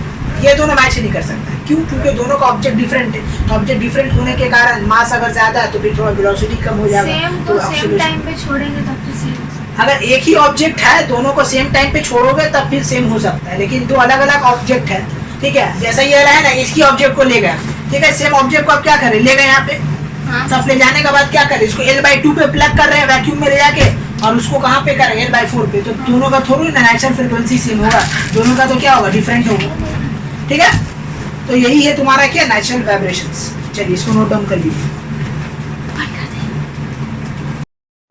ये दोनों मैच नहीं कर सकता। क्यों? क्योंकि दोनों का ऑब्जेक्ट डिफरेंट है। ऑब्जेक्ट डिफरेंट होने के कारण मास अगर ज्यादा है तो फिर थोड़ा वेलोसिटी कम हो जाएगा। सेम तो सेम टाइम पे छोड़ेंगे तब तो सेम। अगर एक ही ऑब्जेक्ट है, दोनों को सेम टाइम पे छोड़ोगे तब फिर सेम हो सकता है, लेकिन दो अलग अलग ऑब्जेक्ट है, ठीक है, जैसा ये है ना, इसकी ऑब्जेक्ट को ले गया, ठीक है, सेम ऑब्जेक्ट को आप क्या करें, ले गए यहाँ पे, सब ले जाने के बाद क्या करें, इसको L/2 पे प्लग कर रहे हैं वैक्यूम में ले जाके, और उसको कहाँ पे करें, L/4 पे, तो दोनों का थोड़ी ना नेचुरल फ्रीक्वेंसी सेम होगा, दोनों का तो क्या होगा, डिफरेंट होगा, ठीक है। तो यही है तुम्हारा क्या, नेचुरल वाइब्रेशंस। चलिए इसको नोट डाउन कर लीजिए।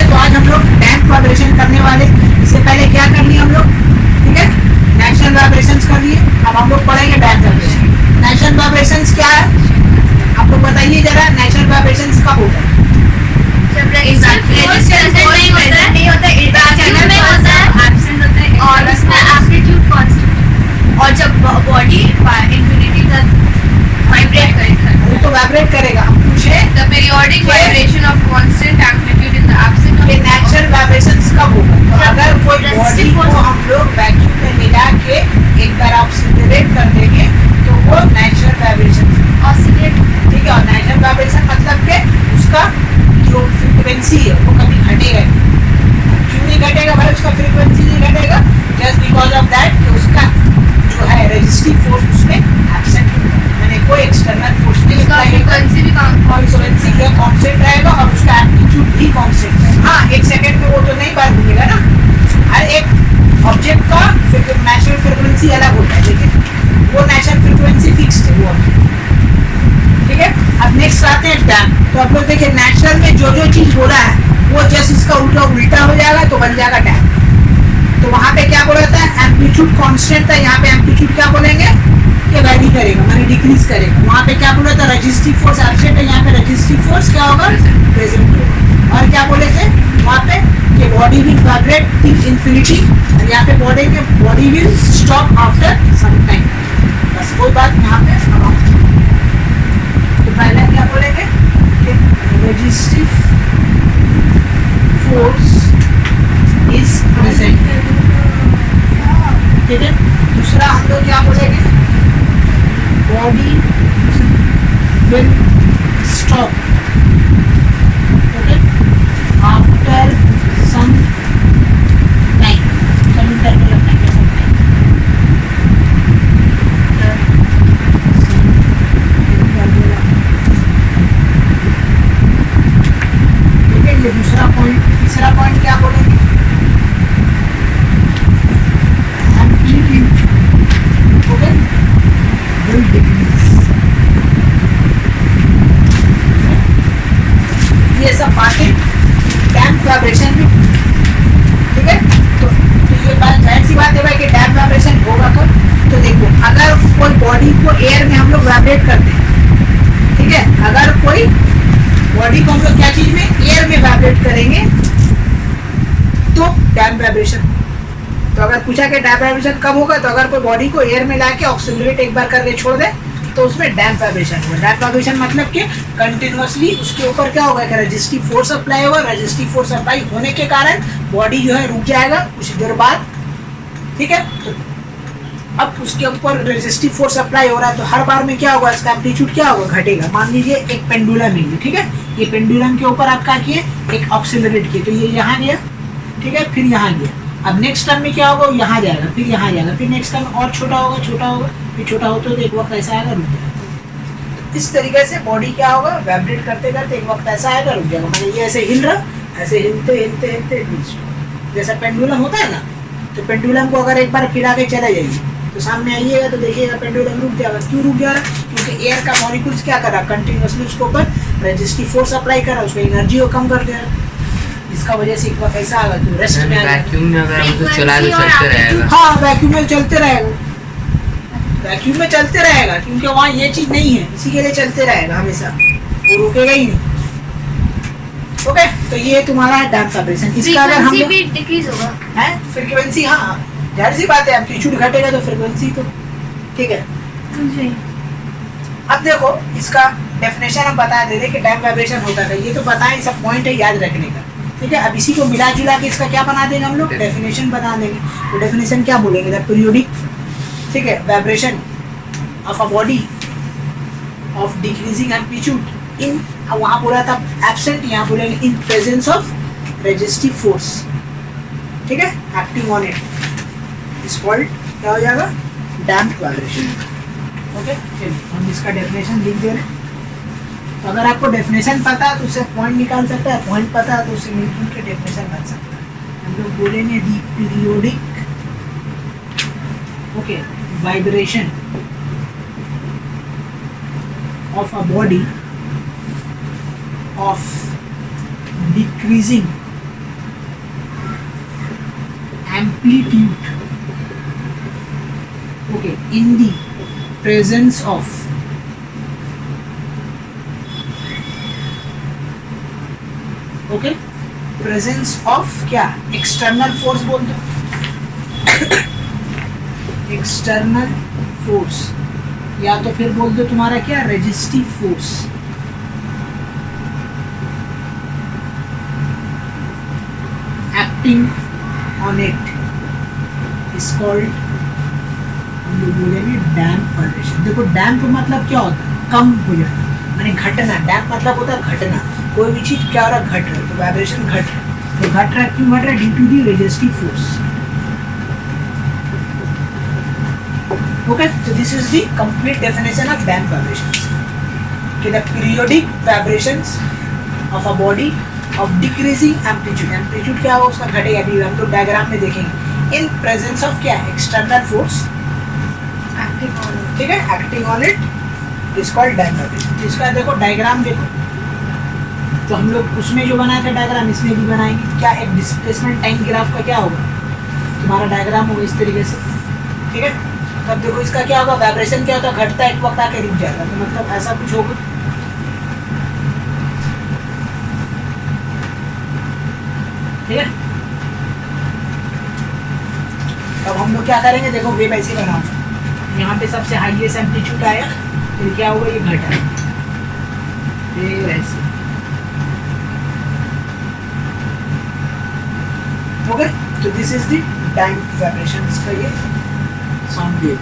तो आज हम लोग डैम्प वाइब्रेशन करने वाले, इससे पहले क्या कर लिए हम लोग, ठीक है, नेचुरल वाइब्रेशंस कर लिए। अब हम लोग पढ़ेंगे डैम्प वाइब्रेशन। नेचुरल वाइब्रेशंस क्या है, आप लोग बताइए जरा, नेचुरल वाइब्रेशंस कब होता है? और जब बॉडी इंफिनिटी तक वाइब्रेट करेगा, वो तो वाइब्रेट करेगा। हम पूछे The periodic vibration of constant amplitude in the absence of कि नेचुरल वाइब्रेशंस कब होगा। तो अगर कोई बॉडी को हम लोग वैक्यूम में मिला के एक बार ऑक्सीजनेट कर देंगे तो वो नेचुरल वाइब्रेशन, ऑसिलेट, ठीक है। और नेचुरल वाइब्रेशन मतलब कि उसका जो फ्रीक्वेंसी है वो कभी घटेगा नहीं। क्यों नहीं घटेगा भाई, उसका फ्रीक्वेंसी नहीं घटेगा, जस्ट बिकॉज ऑफ दैट कि उसका जो है रेजिस्टिव फोर्स उसमें एब्सेंट होगा, यानी कोई एक्सटर्नल फोर्स नहीं लगेगा, frequency भी फ्रीक्वेंसी का कांस्टेंट रहेगा और उसका एम्पलीट्यूड भी कांस्टेंट रहेगा। हाँ, एक सेकंड में वो तो नहीं बात भूलेगा ना, हर एक ऑब्जेक्ट का नेचुरल फ्रीक्वेंसी अलग होता है, लेकिन वो नेचुरल फ्रीक्वेंसी फिक्स्ड है वो, ठीक है। अब नेक्स्ट आते हैं डैम्प। तो आप लोग देखिए नेचुरल में जो जो चीज बोला है वो जस्ट इसका उल्टा हो जाएगा तो बन जाएगा डैम्प। तो वहां पे क्या बोला था, एम्पलीट्यूड कांस्टेंट था, यहाँ पे एम्पलीट्यूड क्या बोलेंगे, ये वैरी करेगा, माने डिक्रीज करेगा। वहां पे क्या बोला था, रेजिस्टिव फोर्स एब्सेंट है, यहाँ पे रेजिस्टिव फोर्स क्या होगा, प्रेजेंट होगा। और क्या बोले थे वहां पे कि body will vibrate till infinity, और यहाँ पे body will stop after some time. बस कोई बात यहाँ पे। तो पहले क्या बोलेंगे कि रेजिस्टिव फोर्स इज प्रेजेंट, ठीक है। दूसरा हम लोग क्या बोलेंगे, body will stop, okay, after some time, some interval of time, some time, ठीक है। ये दूसरा पॉइंट। तीसरा पॉइंट क्या बोलेंगे, okay, will decrease। ये सब बातें डैम्प वाइब्रेशन में, ठीक है। तो ये बात जाहिर सी बात है भाई कि डैम्प वाइब्रेशन होगा कब, तो देखो अगर कोई बॉडी को एयर में हम लोग वाइब्रेट करते हैं, ठीक है, अगर कोई बॉडी को हम लोग क्या चीज में, एयर में वाइब्रेट करेंगे तो डैम्प वाइब्रेशन। तो अगर पूछा कि डैम्प वाइब्रेशन कब होगा, तो अगर कोई बॉडी को एयर में लाके ऑक्सीजनेट एक बार करके छोड़ दे तो उसमें डैम्प वाइब्रेशन होगा। डैम्प वाइब्रेशन मतलब कि कंटिन्यूअसली उसके ऊपर क्या होगा, रेजिस्टिव फोर्स अप्लाई होगा, रेजिस्टिव फोर्स अप्लाई होने के कारण बॉडी जो है रुक जाएगा कुछ देर बाद, ठीक है। तो अब उसके ऊपर रेजिस्टिव फोर्स अप्लाई हो रहा है तो हर बार में क्या होगा, इसका एम्पलीट्यूड क्या होगा, घटेगा। मान लीजिए एक पेंडुलम है, ठीक है, ये पेंडुलम के ऊपर आप क्या किए, एक ऑक्सीलरेट किए, तो ये यहाँ गया, ठीक है, फिर यहाँ गया। अब नेक्स्ट टर्म में क्या होगा, यहाँ जाएगा, फिर यहाँ जाएगा, फिर नेक्स्ट टर्म और छोटा होगा, फिर छोटा होता तो एक वक्त ऐसा आएगा रुक जाएगा। तो इस तरीके से बॉडी क्या होगा, वाइब्रेट करते करते एक वक्त ऐसा आएगा रुक जाएगा, मतलब ये ऐसे हिल रहा, ऐसे हिलते हिलते हिलते जैसा पेंडुलम होता है ना, तो पेंडुलम को अगर एक बार फिरा के चले जाइए तो सामने आइएगा तो देखिएगा पेंडुलम रुक जाएगा। क्यों रुक जा रहा है, क्योंकि एयर का मॉलिक्यूल्स क्या कर रहा है, कंटिन्यूअसली उसके ऊपर रेजिस्टिव फोर्स अप्लाई कर रहा है, उसको एनर्जी को कम कर दे रहा है। इसका वजह से एक वक्त ऐसा आएगा तो रेस्ट में वैक्यूम में अगर हम तो चला तो चलते रहेगा। हाँ, वैक्यूम में चलते रहेगा, वैक्यूम में चलते रहेगा क्योंकि वहाँ ये चीज नहीं है, इसी के लिए चलते रहेगा हमेशा, वो रुकेगा ही नहीं। ओके, तो ये तुम्हारा है डैम्प वाइब्रेशन। इसका अगर हम फ्रीक्वेंसी भी डिक्रीज होगा है फ्रीक्वेंसी, हाँ जाहिर सी बात है, एम्पलीट्यूड घटेगा तो फ्रीक्वेंसी तो ठीक है। जी। अब देखो इसका डेफिनेशन हम बता दे रहे कि डैम्प वाइब्रेशन होता है, ये तो पता है, सब पॉइंट है याद रखने का, ठीक है। अब इसी को मिला जुला के इसका क्या बना देंगे हम लोग, डेफिनेशन बना देंगे। तो डेफिनेशन क्या बोलेंगे, द पीरियोडिक, ठीक है, vibration of a body of decreasing amplitude in, वहाँ बोला था एब्सेंट, यहाँ बोलेंगे in presence of resistive force, ठीक है, acting on it is called, क्या हो जाएगा, डैम्प वाइब्रेशन। ओके, चलिए हम इसका डेफिनेशन लिख दे रहे हैं। तो अगर आपको डेफिनेशन पता है तो उससे पॉइंट निकाल सकता है, पॉइंट पता है तो उससे मिलजुल के डेफिनेशन बन सकता है। हम लोग बोलेंगे the periodic, okay, vibration of a body of decreasing amplitude, okay, in the presence of okay, presence of क्या, एक्सटर्नल फोर्स बोल दो, एक्सटर्नल फोर्स, या तो फिर बोल दो तुम्हारा क्या, resistive force, acting on it is called, हम लोग बोलेंगे डैम्प वाइब्रेशन। देखो डैम्प मतलब क्या होता है, कम हो जाना, माने घटना। डैम्प मतलब होता है घटना, कोई भी चीज क्या हो रहा है, घट रहा है, तो वाइब्रेशन घट रहा है। तो घट रहा है, क्यों घट रहा है, due to the resistive force. Okay, so this is the complete definition of damp vibrations. Okay, the periodic vibrations of a body of decreasing amplitude, amplitude क्या होगा उसका, घटेगा, अभी हम लोग डायग्राम में देखेंगे, in presence of क्या, external force, ठीक है, acting on it is called damp vibration. इसका देखो डायग्राम देखो, तो हम लोग उसमें जो बनाया था डायग्राम इसमें भी बनाएंगे। क्या, एक डिस्प्लेसमेंट टाइम ग्राफ का क्या होगा, तुम्हारा डायग्राम होगा इस तरीके से, ठीक है। तब देखो इसका क्या होगा, वाइब्रेशन क्या होता है, घटता है, एक वक्त आके रुक जाएगा, तो मतलब ऐसा कुछ होगा, ठीक है। अब हम लोग क्या करेंगे, देखो वेव ऐसे बनाओ, यहाँ पे सबसे हाईएस्ट एम्पलीट्यूड आया, फिर क्या होगा, ये घटा, फिर ऐसे, ओके। तो this is the damp vibrations का ये साउंड वेव,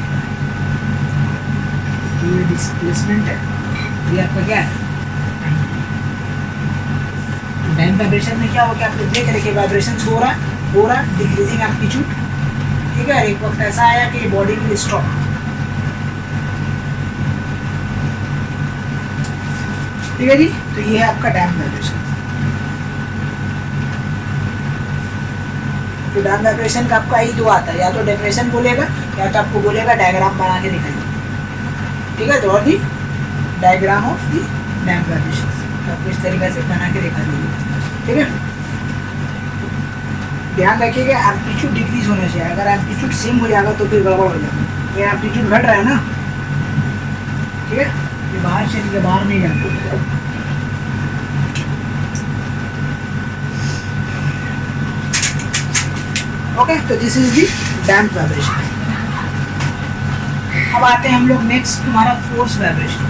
ये डिस्प्लेसमेंट है, ये आपका क्या है, डैम्प वाइब्रेशन में क्या हो, क्या आप लोग देख रहे कि वाइब्रेशन हो रहा डिक्रीजिंग एम्पलीट्यूड, ठीक है। एक वक्त ऐसा आया कि बॉडी विल स्टॉप, ठीक है जी। तो ये है आपका डैम्प वाइब्रेशन। तो डैम्प वाइब्रेशन का आपका ही दो आता है, या तो डेफिनेशन बोलेगा या तो आपको बोलेगा डायग्राम बना के दिखाइए, ठीक है। तो और the diagram of the damp vibration, तो आपको इस तरीके से बना के दिखा दीजिए, ठीक है। ध्यान रखिएगा एम्पलीट्यूड डिक्रीज होना चाहिए, अगर एम्पलीट्यूड सेम हो जाएगा तो फिर गड़बड़ हो जाएगा। ये एम्पलीट्यूड घट रहा है ना, ठीक है, ये बाहर चलिए के बाहर नहीं जाता। ओके, तो this is the damp vibration. अब आते हैं हम लोग नेक्स्ट तुम्हारा force vibration.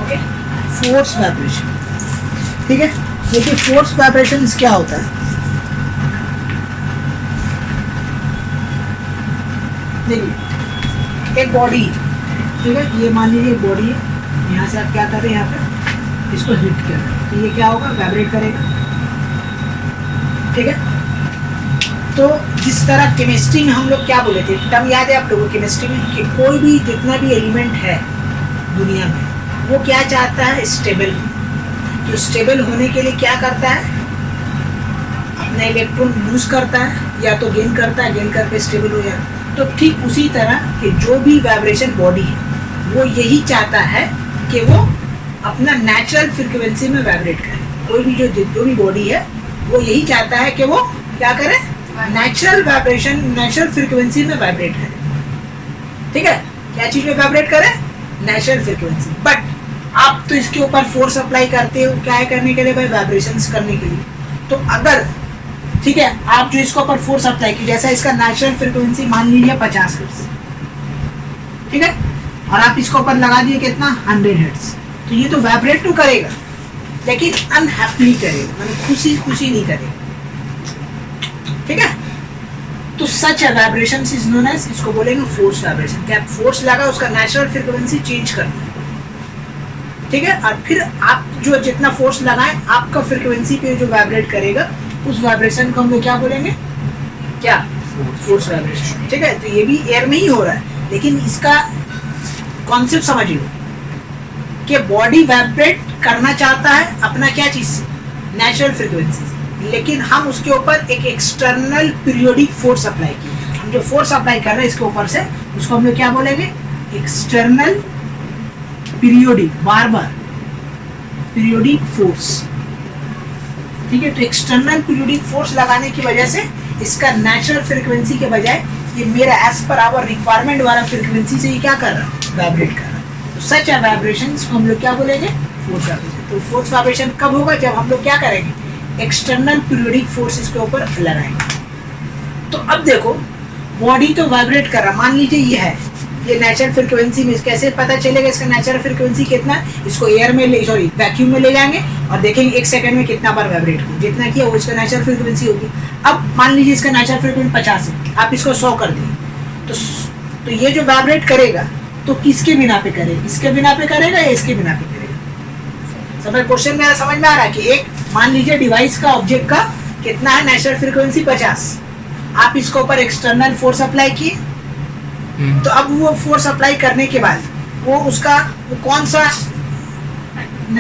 Okay, force vibration, ठीक है। देखिए फोर्स वाइब्रेशन क्या होता है, देखिए एक बॉडी, ठीक है, ये मान लीजिए बॉडी है, यहाँ से आप क्या कर रहे हैं, यहाँ पे इसको हिट कर रहे हैं, तो ये क्या होगा, वाइब्रेट करेगा, ठीक है। तो जिस तरह केमिस्ट्री में हम लोग क्या बोले थे, टर्म याद है आप लोगों को केमिस्ट्री में, कि कोई भी जितना भी एलिमेंट है दुनिया में वो क्या चाहता है, स्टेबल। तो स्टेबल होने के लिए क्या करता है, अपना इलेक्ट्रॉन लूज करता है, या तो गेन करता है, गेन करके स्टेबल हो जाता है। तो ठीक उसी तरह कि जो भी वाइब्रेशन बॉडी है वो यही चाहता है कि वो अपना नेचुरल फ्रीक्वेंसी में वाइब्रेट करे। कोई भी जो भी बॉडी है वो यही चाहता है कि वो क्या करे, नेचुरल वाइब्रेशन, नेचुरल फ्रीक्वेंसी में वाइब्रेट करे। ठीक है, क्या चीज में वाइब्रेट करे, नेचुरल फ्रीक्वेंसी। बट आप तो इसके ऊपर फोर्स अप्लाई करते हो, क्या है करने के लिए भाई, वाइब्रेशंस करने के लिए। तो अगर ठीक है आप जो इसके ऊपर फोर्स अप्लाई की, जैसा इसका नेचुरल फ्रीक्वेंसी मान लीजिए 50 हर्ट्ज, ठीक है, और आप इसके ऊपर लगा दिए कितना 100 हर्ट्ज, तो ये तो वाइब्रेट तो करेगा लेकिन अनहैप्पीली करेगा, मतलब खुशी खुशी नहीं करेगा। ठीक है, तो सच वाइब्रेशन इज नोन एज, इसको बोलेंगे फोर्स वाइब्रेशन। क्या फोर्स लगा, उसका नेचुरल फ्रीक्वेंसी चेंज करना। ठीक है, और फिर आप जो जितना फोर्स लगाएं आपका फ्रीक्वेंसी पे जो वाइब्रेट करेगा उस वाइब्रेशन को हम लोग क्या बोलेंगे, क्या, फोर्स वाइब्रेशन। ठीक है, तो ये भी एयर में ही हो रहा है, लेकिन इसका कॉन्सेप्ट समझ लो कि बॉडी वाइब्रेट करना चाहता है अपना क्या चीज से, नेचुरल फ्रीक्वेंसी, लेकिन हम उसके ऊपर एक एक्सटर्नल पीरियोडिक फोर्स अप्लाई किए। हम जो फोर्स अप्लाई कर रहे हैं इसके ऊपर से, उसको हम लोग क्या बोलेंगे, एक्सटर्नल पीरियोडिक, बार बार पीरियोडिक फोर्स। ठीक है, तो एक्सटर्नल पीरियोडिक फोर्स लगाने की वजह से इसका नेचुरल फ्रीक्वेंसी के बजाय ये मेरा एज पर आवर रिक्वायरमेंट वाला फ्रीक्वेंसी से ये क्या कर रहा है, वाइब्रेट कर रहा है। तो सच है वाइब्रेशन को हम लोग क्या बोलेंगे, फोर्स वाइब्रेशन। तो फोर्स वाइब्रेशन कब होगा, जब हम लोग क्या करेंगे, एक्सटर्नल पीरियोडिक फोर्स इसके ऊपर लगाएंगे। तो अब देखो बॉडी तो वाइब्रेट कर रहा, मान लीजिए ये है, ये नेचुरल फ्रीक्वेंसी में, कैसे पता चलेगा इसका नेचुरल फ्रीक्वेंसी कितना है, इसको एयर में ले, सॉरी वैक्यूम में ले जाएंगे और देखेंगे 1 सेकंड में कितना बार वाइब्रेट हो, जितना किया वो इसका नेचुरल फ्रीक्वेंसी होगी। अब मान लीजिए इसका नेचुरल फ्रीक्वेंसी 50 है, आप इसको 100 कर दिए, तो ये जो वाइब्रेट करेगा तो किसके बिना पे करेगा, इसके बिना पे करेगा या इसके बिना पे करेगा। समझ, क्वेश्चन मेरा समझ में आ रहा है कि एक मान लीजिए डिवाइस का, ऑब्जेक्ट का कितना है नेचुरल फ्रीक्वेंसी 50, आप इसके ऊपर एक्सटर्नल फोर्स अप्लाई किए, तो अब वो फोर्स अप्लाई करने के बाद वो उसका वो कौन सा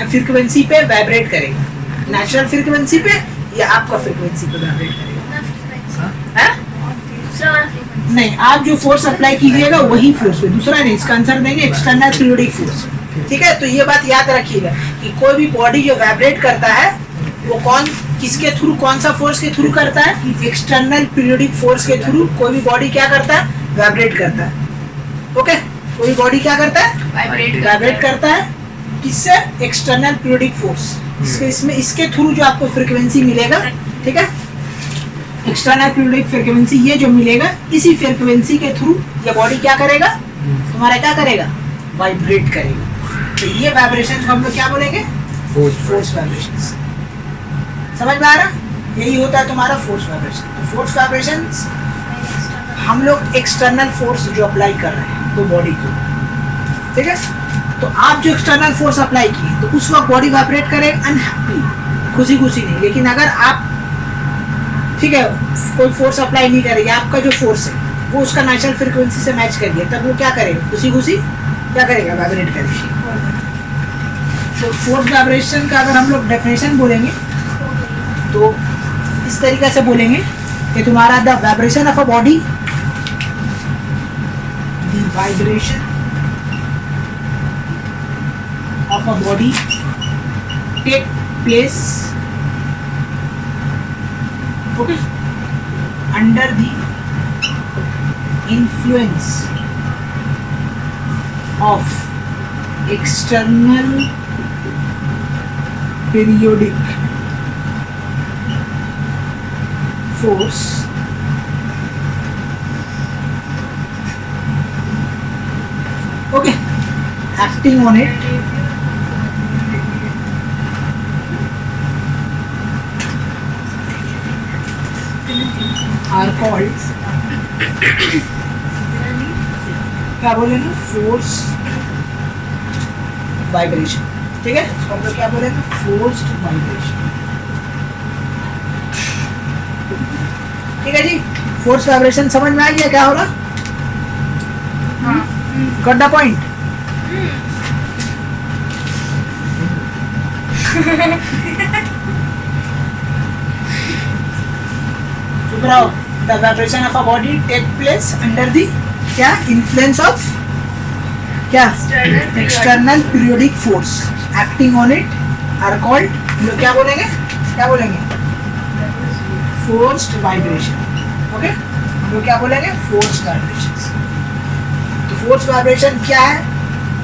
फ्रीक्वेंसी पे वाइब्रेट करेगा, नेचुरल फ्रीक्वेंसी पे या आपका फ्रीक्वेंसी पे वाइब्रेट करेगा। है? नहीं, आप जो फोर्स अप्लाई कीजिएगा वही फोर्स पे, दूसरा नहीं। इसका आंसर देंगे एक्सटर्नल पीरियोडिक फोर्स। ठीक है, तो ये बात याद रखिएगा कि कोई भी बॉडी जो वाइब्रेट करता है वो किसके थ्रू, कौन सा फोर्स के थ्रू करता है, एक्सटर्नल पीरियोडिक फोर्स के थ्रू कोई भी बॉडी क्या करता है, वाइब्रेट करता है। ओके, कोई बॉडी क्या करता है, वाइब्रेट करता है, किससे, एक्सटर्नल पीरियोडिक फोर्स। इसके थ्रू जो आपको फ्रीक्वेंसी मिलेगा, ठीक है, एक्सटर्नल पीरियोडिक फ्रीक्वेंसी, ये जो मिलेगा इसी फ्रीक्वेंसी के थ्रू ये बॉडी क्या करेगा, तुम्हारा क्या करेगा, वाइब्रेट करेगा। तो ये वाइब्रेशन को हम लोग क्या बोलेंगे, फोर्स वाइब्रेशन। समझ में आ रहा, यही होता है तुम्हारा फोर्स वाइब्रेशन। तो फोर्स वाइब्रेशन हम लोग एक्सटर्नल फोर्स जो अप्लाई कर रहे हैं तो बॉडी को, ठीक है, तो आप जो एक्सटर्नल फोर्स अप्लाई किए तो उस वक्त बॉडी वाइब्रेट करे अनहैप्पी, खुशी खुशी नहीं। लेकिन अगर आप, ठीक है, कोई फोर्स अप्लाई नहीं करेगी, आपका जो फोर्स है वो उसका नेचुरल फ्रीक्वेंसी से मैच कर दिया, तब वो क्या करेगा, खुशी खुशी क्या करेगा, वाइब्रेट करेगा। तो फोर्स वाइब्रेशन का अगर हम लोग डेफिनेशन बोलेंगे तो इस तरीके से बोलेंगे कि तुम्हारा the vibration of a body, the vibration of a body take place, okay, under the influence of external periodic force okay acting on it are called क्या बोलेंगे, फोर्स वाइब्रेशन। ठीक है, तो हम लोग क्या बोलेंगे, फोर्स्ड वाइब्रेशन। ठीक है जी, फोर्स वाइब्रेशन समझ में आ गया क्या हो रहा, गॉट द पॉइंट। चुप रहो। The vibration of a body take place under the क्या इन्फ्लुएंस ऑफ क्या external periodic force acting on it are called, हम लोग क्या बोलेंगे फोर्स्ड वाइब्रेशन। ओके, हम लोग क्या बोलेंगे फोर्स्ड वाइब्रेशन। तो फोर्स वाइब्रेशन क्या है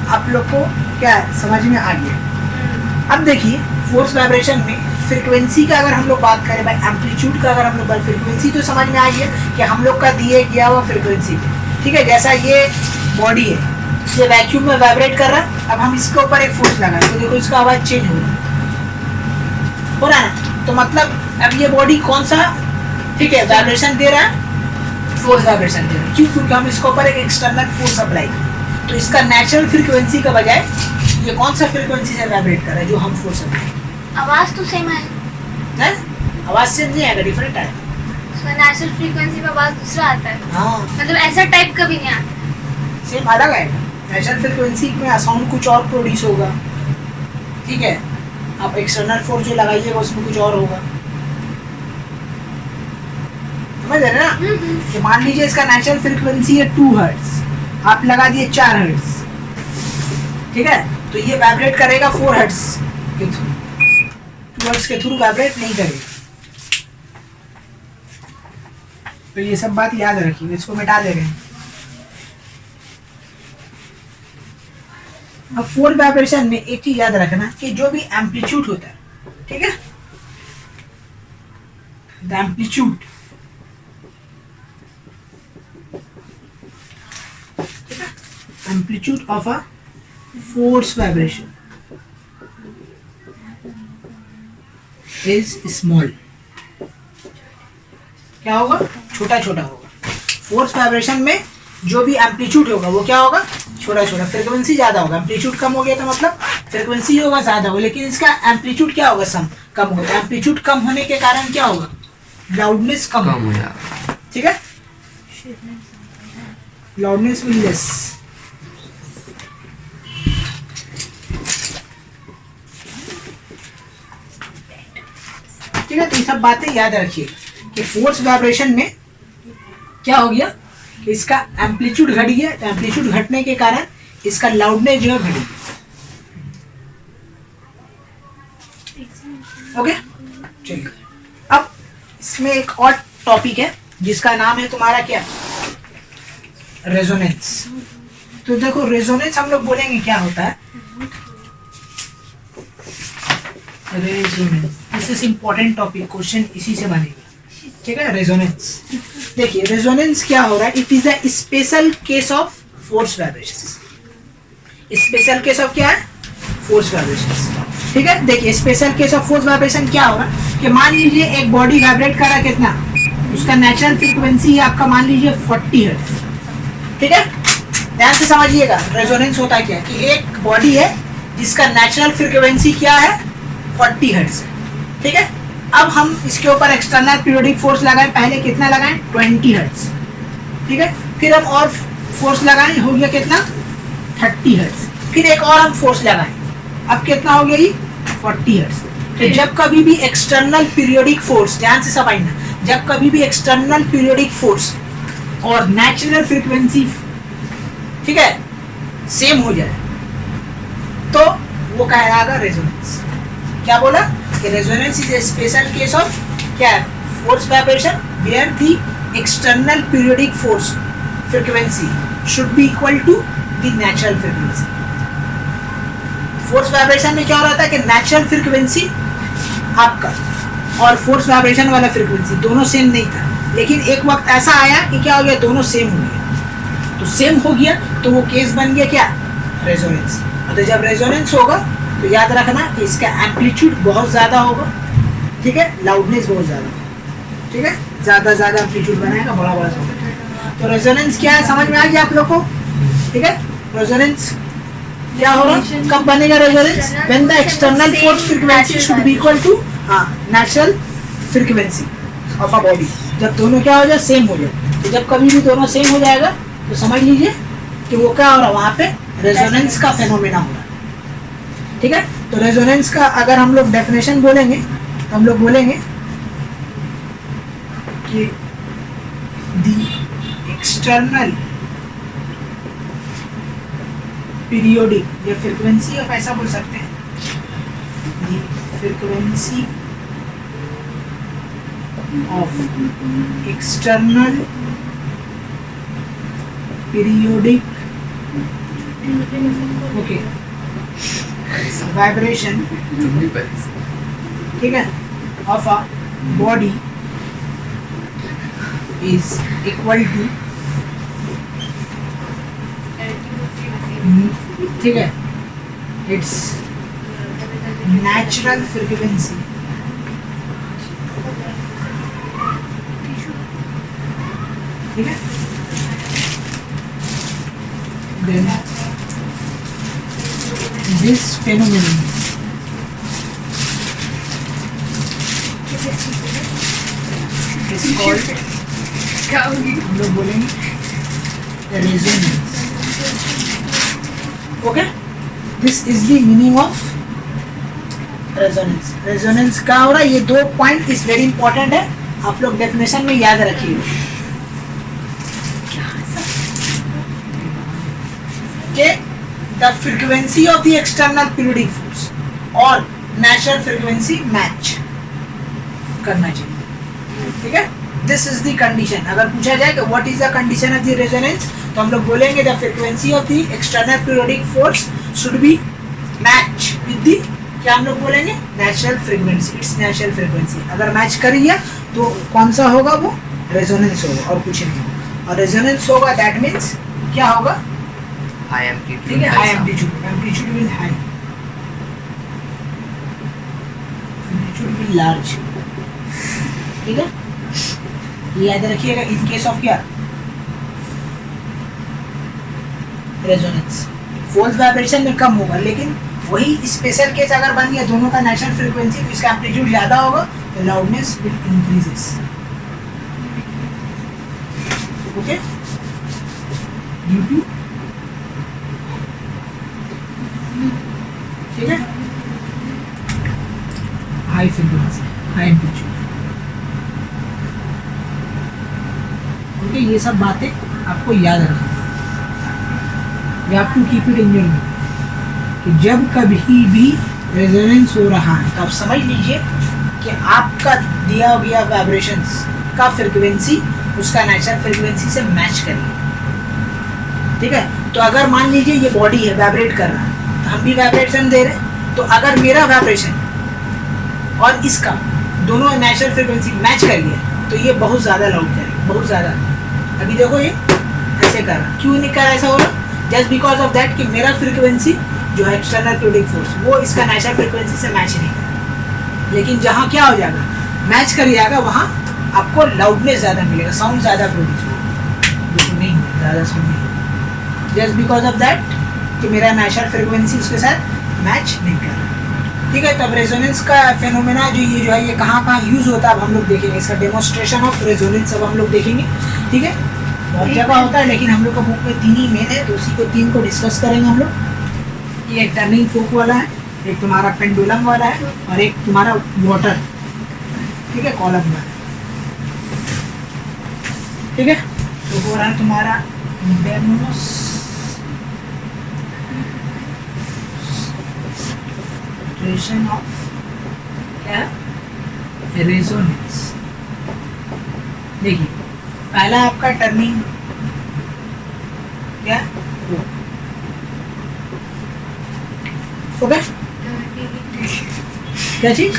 आप लोग को क्या है समझ में आ गया। अब देखिए फोर्स वाइब्रेशन में फ्रीक्वेंसी का अगर हम लोग बात करें भाई, एम्पलीट्यूड का अगर हम लोग बात, फ्रीक्वेंसी तो समझ में आई है कि हम लोग का दिए गया हुआ फ्रीक्वेंसी, ठीक है। जैसा ये बॉडी है, ये वैक्यूम में वाइब्रेट कर रहा है, अब हम इसके ऊपर एक फोर्स लगाएं तो देखो इसका आवाज चेंज हो रहा है ना। तो मतलब अब ये बॉडी कौन सा, ठीक है, वाइब्रेशन दे रहा है, फोर्स वाइब्रेशन दे रहा है। क्यों? क्योंकि हम इसके ऊपर एक एक्सटर्नल फोर्स अप्लाई करें। तो इसका नेचुरल फ्रीक्वेंसी का बजाय ये कौन सा फ्रीक्वेंसी से वाइब्रेट कर रहा है जो हम फोर्स अप्लाई करें। आवाज तो सेम है, आवाज सेम नहीं आएगा, डिफरेंट आएगा। नेचुरल फ्रीक्वेंसी पे आवाज दूसरा आता है, हाँ मतलब ऐसा टाइप का भी नहीं आता। सेम अलग आएगा। नेचुरल फ्रीक्वेंसी में साउंड कुछ और प्रोड्यूस होगा, ठीक है। आप एक्सटर्नल फोर्स जो लगाइएगा उसमें कुछ और होगा, समझ रहे ना। कि मान लीजिए इसका नेचुरल फ्रीक्वेंसी है 2 हर्ट्ज, आप लगा दिए 4 हर्ट्ज, ठीक है। तो ये वाइब्रेट करेगा 4 हर्ट्ज के थ्रू, 2 हर्ट्ज के थ्रू वाइब्रेट नहीं करेगा। तो ये सब बात याद रखिए, इसको मिटा दे रहे हैं। अब फोर्स वाइब्रेशन में एक चीज याद रखना कि जो भी एम्पलीट्यूड होता है, ठीक है, the amplitude, amplitude of a force vibration is small. क्या होगा? छोटा छोटा होगा। फोर्स वाइब्रेशन में जो भी एम्पलीट्यूड होगा वो क्या होगा? छोटा छोटा। फ्रीक्वेंसी ज्यादा होगा, एम्पलीट्यूड कम हो गया तो मतलब फ्रीक्वेंसी होगा ज्यादा होगा, लेकिन इसका एम्पलीट्यूड क्या होगा? कम होगा। तो एम्पलीट्यूड कम होने के कारण क्या होगा? लाउडनेस कम हो जाएगा, ठीक है। Loudness will less. ठीक है, तो ये सब बातें याद रखिए कि फोर्स वाइब्रेशन में क्या हो गया कि इसका एम्पलीट्यूड घट गया, तो एम्पलीट्यूड घटने के कारण इसका लाउडनेस जो है घट गया। ओके, चलिए अब इसमें एक और टॉपिक है जिसका नाम है तुम्हारा क्या? रेजोनेंस। तो देखो रेजोनेंस हम लोग बोलेंगे क्या होता है? Resonance, this is important topic, question इसी से बनेगा, ठीक है। रेजोनेंस, देखिए रेजोनेंस क्या हो रहा है? It is a special case of force vibration. Special case of क्या है? फोर्स वाइब्रेशन, ठीक है। देखिए special case of force vibration क्या होगा कि मान लीजिए एक बॉडी वाइब्रेट कर रहा है, कितना? उसका नेचुरल फ्रीक्वेंसी है आपका मान लीजिए 40 हर्ट्ज, ठीक है। ध्यान से समझिएगा रेजोनेंस होता है क्या, कि एक बॉडी है जिसका नेचुरल फ्रीक्वेंसी क्या है? 40 हर्ट्ज, ठीक है। अब हम इसके ऊपर एक्सटर्नल पीरियोडिक फोर्स लगाएं, पहले कितना लगाएं? 20 हर्ट्ज, ठीक है। फिर हम और फोर्स लगाएं, हो गया कितना? 30 हर्ट्ज। फिर एक और हम फोर्स लगाएं, अब कितना हो गया? 40 हर्ट्ज। तो जब कभी भी एक्सटर्नल पीरियोडिक फोर्स, ध्यान से समझना, जब कभी भी एक्सटर्नल पीरियोडिक फोर्स और नेचुरल फ्रीक्वेंसी, ठीक है, सेम हो जाए तो वो कहलाएगा रेजोनेंस। क्या बोला कि resonance is a special case of क्या है? Force vibration where the external periodic force frequency should be equal to the natural frequency. Force vibration में क्या हो रहा था कि नेचुरल फ्रीक्वेंसी आपका और फोर्स वाइब्रेशन वाला फ्रीक्वेंसी दोनों सेम नहीं था, लेकिन एक वक्त ऐसा आया कि क्या हो गया? दोनों सेम हो गया। तो सेम हो गया तो वो केस बन गया क्या? रेजोनेंस। तो जब रेजोनेंस होगा तो याद रखना कि इसका एम्पलीट्यूड बहुत ज़्यादा होगा, ठीक है, लाउडनेस बहुत ज़्यादा, ठीक है, ज़्यादा एम्पलीट्यूड बनाएगा, बड़ा होगा। तो रेजोनेंस क्या है समझ में आ गया आप लोग को? ठीक है, रेजोनेंस क्या होगा? कब बनेगा resonance? When the external force frequency should be equal to natural frequency of a body. जब दोनों क्या हो जाए? सेम हो जाए। तो जब कभी भी दोनों सेम हो जाएगा तो समझ लीजिए कि वो क्या हो रहा है? वहाँ पे रेजोनेंस का फेनोमेना हो रहा है, ठीक है। तो रेजोनेंस का अगर हम लोग डेफिनेशन बोलेंगे तो हम लोग बोलेंगे कि द एक्सटर्नल पीरियोडिक या फ्रीक्वेंसी ऑफ, ऐसा बोल सकते हैं, the frequency of external periodic okay vibration, ठीक है, of a body is equal to, ठीक है, इट्स नेचुरल फ्रीक्वेंसी, ठीक है, then this phenomenon is called, हम लोग बोलेंगे resonance. Okay, this is the meaning of resonance. resonance क्या हो रहा है, ये दो पॉइंट इज वेरी इंपॉर्टेंट है, आप लोग डेफिनेशन में याद रखिए कि the frequency of the external periodic force और natural frequency मैच करना चाहिए, ठीक है, this is the condition. अगर पूछा जाए कि what is the condition of the resonance, तो हम लोग बोलेंगे the frequency of the external periodic force should be match with the, क्या हम लोग बोलेंगे, natural frequency, it's natural frequency. अगर मैच कर गया तो कौन सा होगा, वो resonance होगा और कुछ नहीं होगा, और resonance होगा that means क्या होगा, हाई एम्पलीट्यूड, ठीक है, high amplitude, amplitude will high, amplitude will large, ठीक है, ये याद रखिएगा इन केस ऑफ क्या, रेजोनेंस. फोर्स वाइब्रेशन में कम होगा, लेकिन वही स्पेशल केस अगर बन गया दोनों का नेचुरल फ्रीक्वेंसी, तो इसका एम्पलीट्यूड ज्यादा होगा तो loudness will increases, okay, due to, ठीक है, high frequency, high amplitude, okay, ये सब बातें आपको याद रखना, you have to keep it in your mind कि जब कभी भी रेजोनेंस हो रहा है तो आप समझ लीजिए कि आपका दिया गया वाइब्रेशंस का फ्रीक्वेंसी उसका नेचुरल फ्रीक्वेंसी से मैच करिए, ठीक है. तो अगर मान लीजिए ये बॉडी है वाइब्रेट कर रहा है, हम भी वाइब्रेशन दे रहे हैं, तो अगर मेरा वाइब्रेशन और इसका दोनों नेचुरल फ्रीक्वेंसी मैच कर लिया तो ये बहुत ज़्यादा लाउड करेगा, बहुत ज़्यादा. अभी देखो ये ऐसे कर रहा, क्यों नहीं कर रहा, ऐसा हो रहा, जस्ट बिकॉज ऑफ दैट कि मेरा फ्रीक्वेंसी जो है एक्सटर्नल पीरियोडिक फोर्स वो इसका नेचुरल फ्रीक्वेंसी से मैच नहीं कर, लेकिन जहाँ क्या हो जाएगा, मैच कर जाएगा, वहाँ आपको लाउडनेस ज़्यादा मिलेगा, साउंड ज़्यादा प्रोड्यूस होगा, लेकिन नहीं ज़्यादा साउंड नहीं, जस्ट बिकॉज ऑफ दैट कि मेरा नेचुरल फ्रीक्वेंसी उसके साथ मैच नहीं कर रहा, ठीक है. तब रेजोनेंस का फेनोमेना जो है ये कहाँ कहाँ यूज़ होता है अब हम लोग देखेंगे, इसका डेमोन्स्ट्रेशन ऑफ रेजोनेंस अब हम लोग देखेंगे, ठीक है. बहुत जगह होता है, लेकिन हम लोग का बुक में 3 ही मेन है, तो उसी को 3 को डिस्कस करेंगे हम लोग. ये एक टर्निंग फोक वाला है, एक तुम्हारा पेंडुलम वाला है, और एक तुम्हारा वाटर, ठीक है, कॉलम वाला, ठीक है. तो हो रहा है तुम्हारा डेमोन्स्ट्रेशन ऑफ क्या, रेजोनेंस. देखिए पहला आपका टर्निंग क्या, ओके, क्या चीज,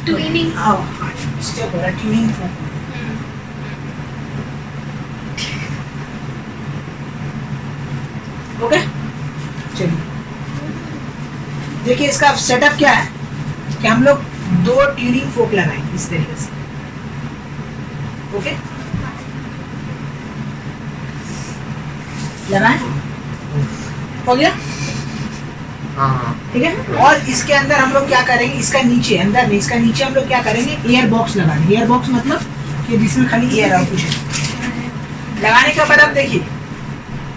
ट्यूनिंग, स्टेप हो रहा है ट्यूनिंग फोक, ओके. चलिए देखिए इसका सेटअप क्या है कि हम लोग 2 ट्यूनिंग फोक लगाएंगे इस तरीके से, ओके, लगाएं, हो गया, हाँ, ठीक है. और इसके अंदर हम लोग क्या करेंगे, इसका नीचे, अंदर नहीं, इसका नीचे हम लोग क्या करेंगे, एयर बॉक्स लगाएंगे. एयर बॉक्स मतलब कि जिसमें खाली एयर और कुछ नहीं. लगाने के बाद आप देखिए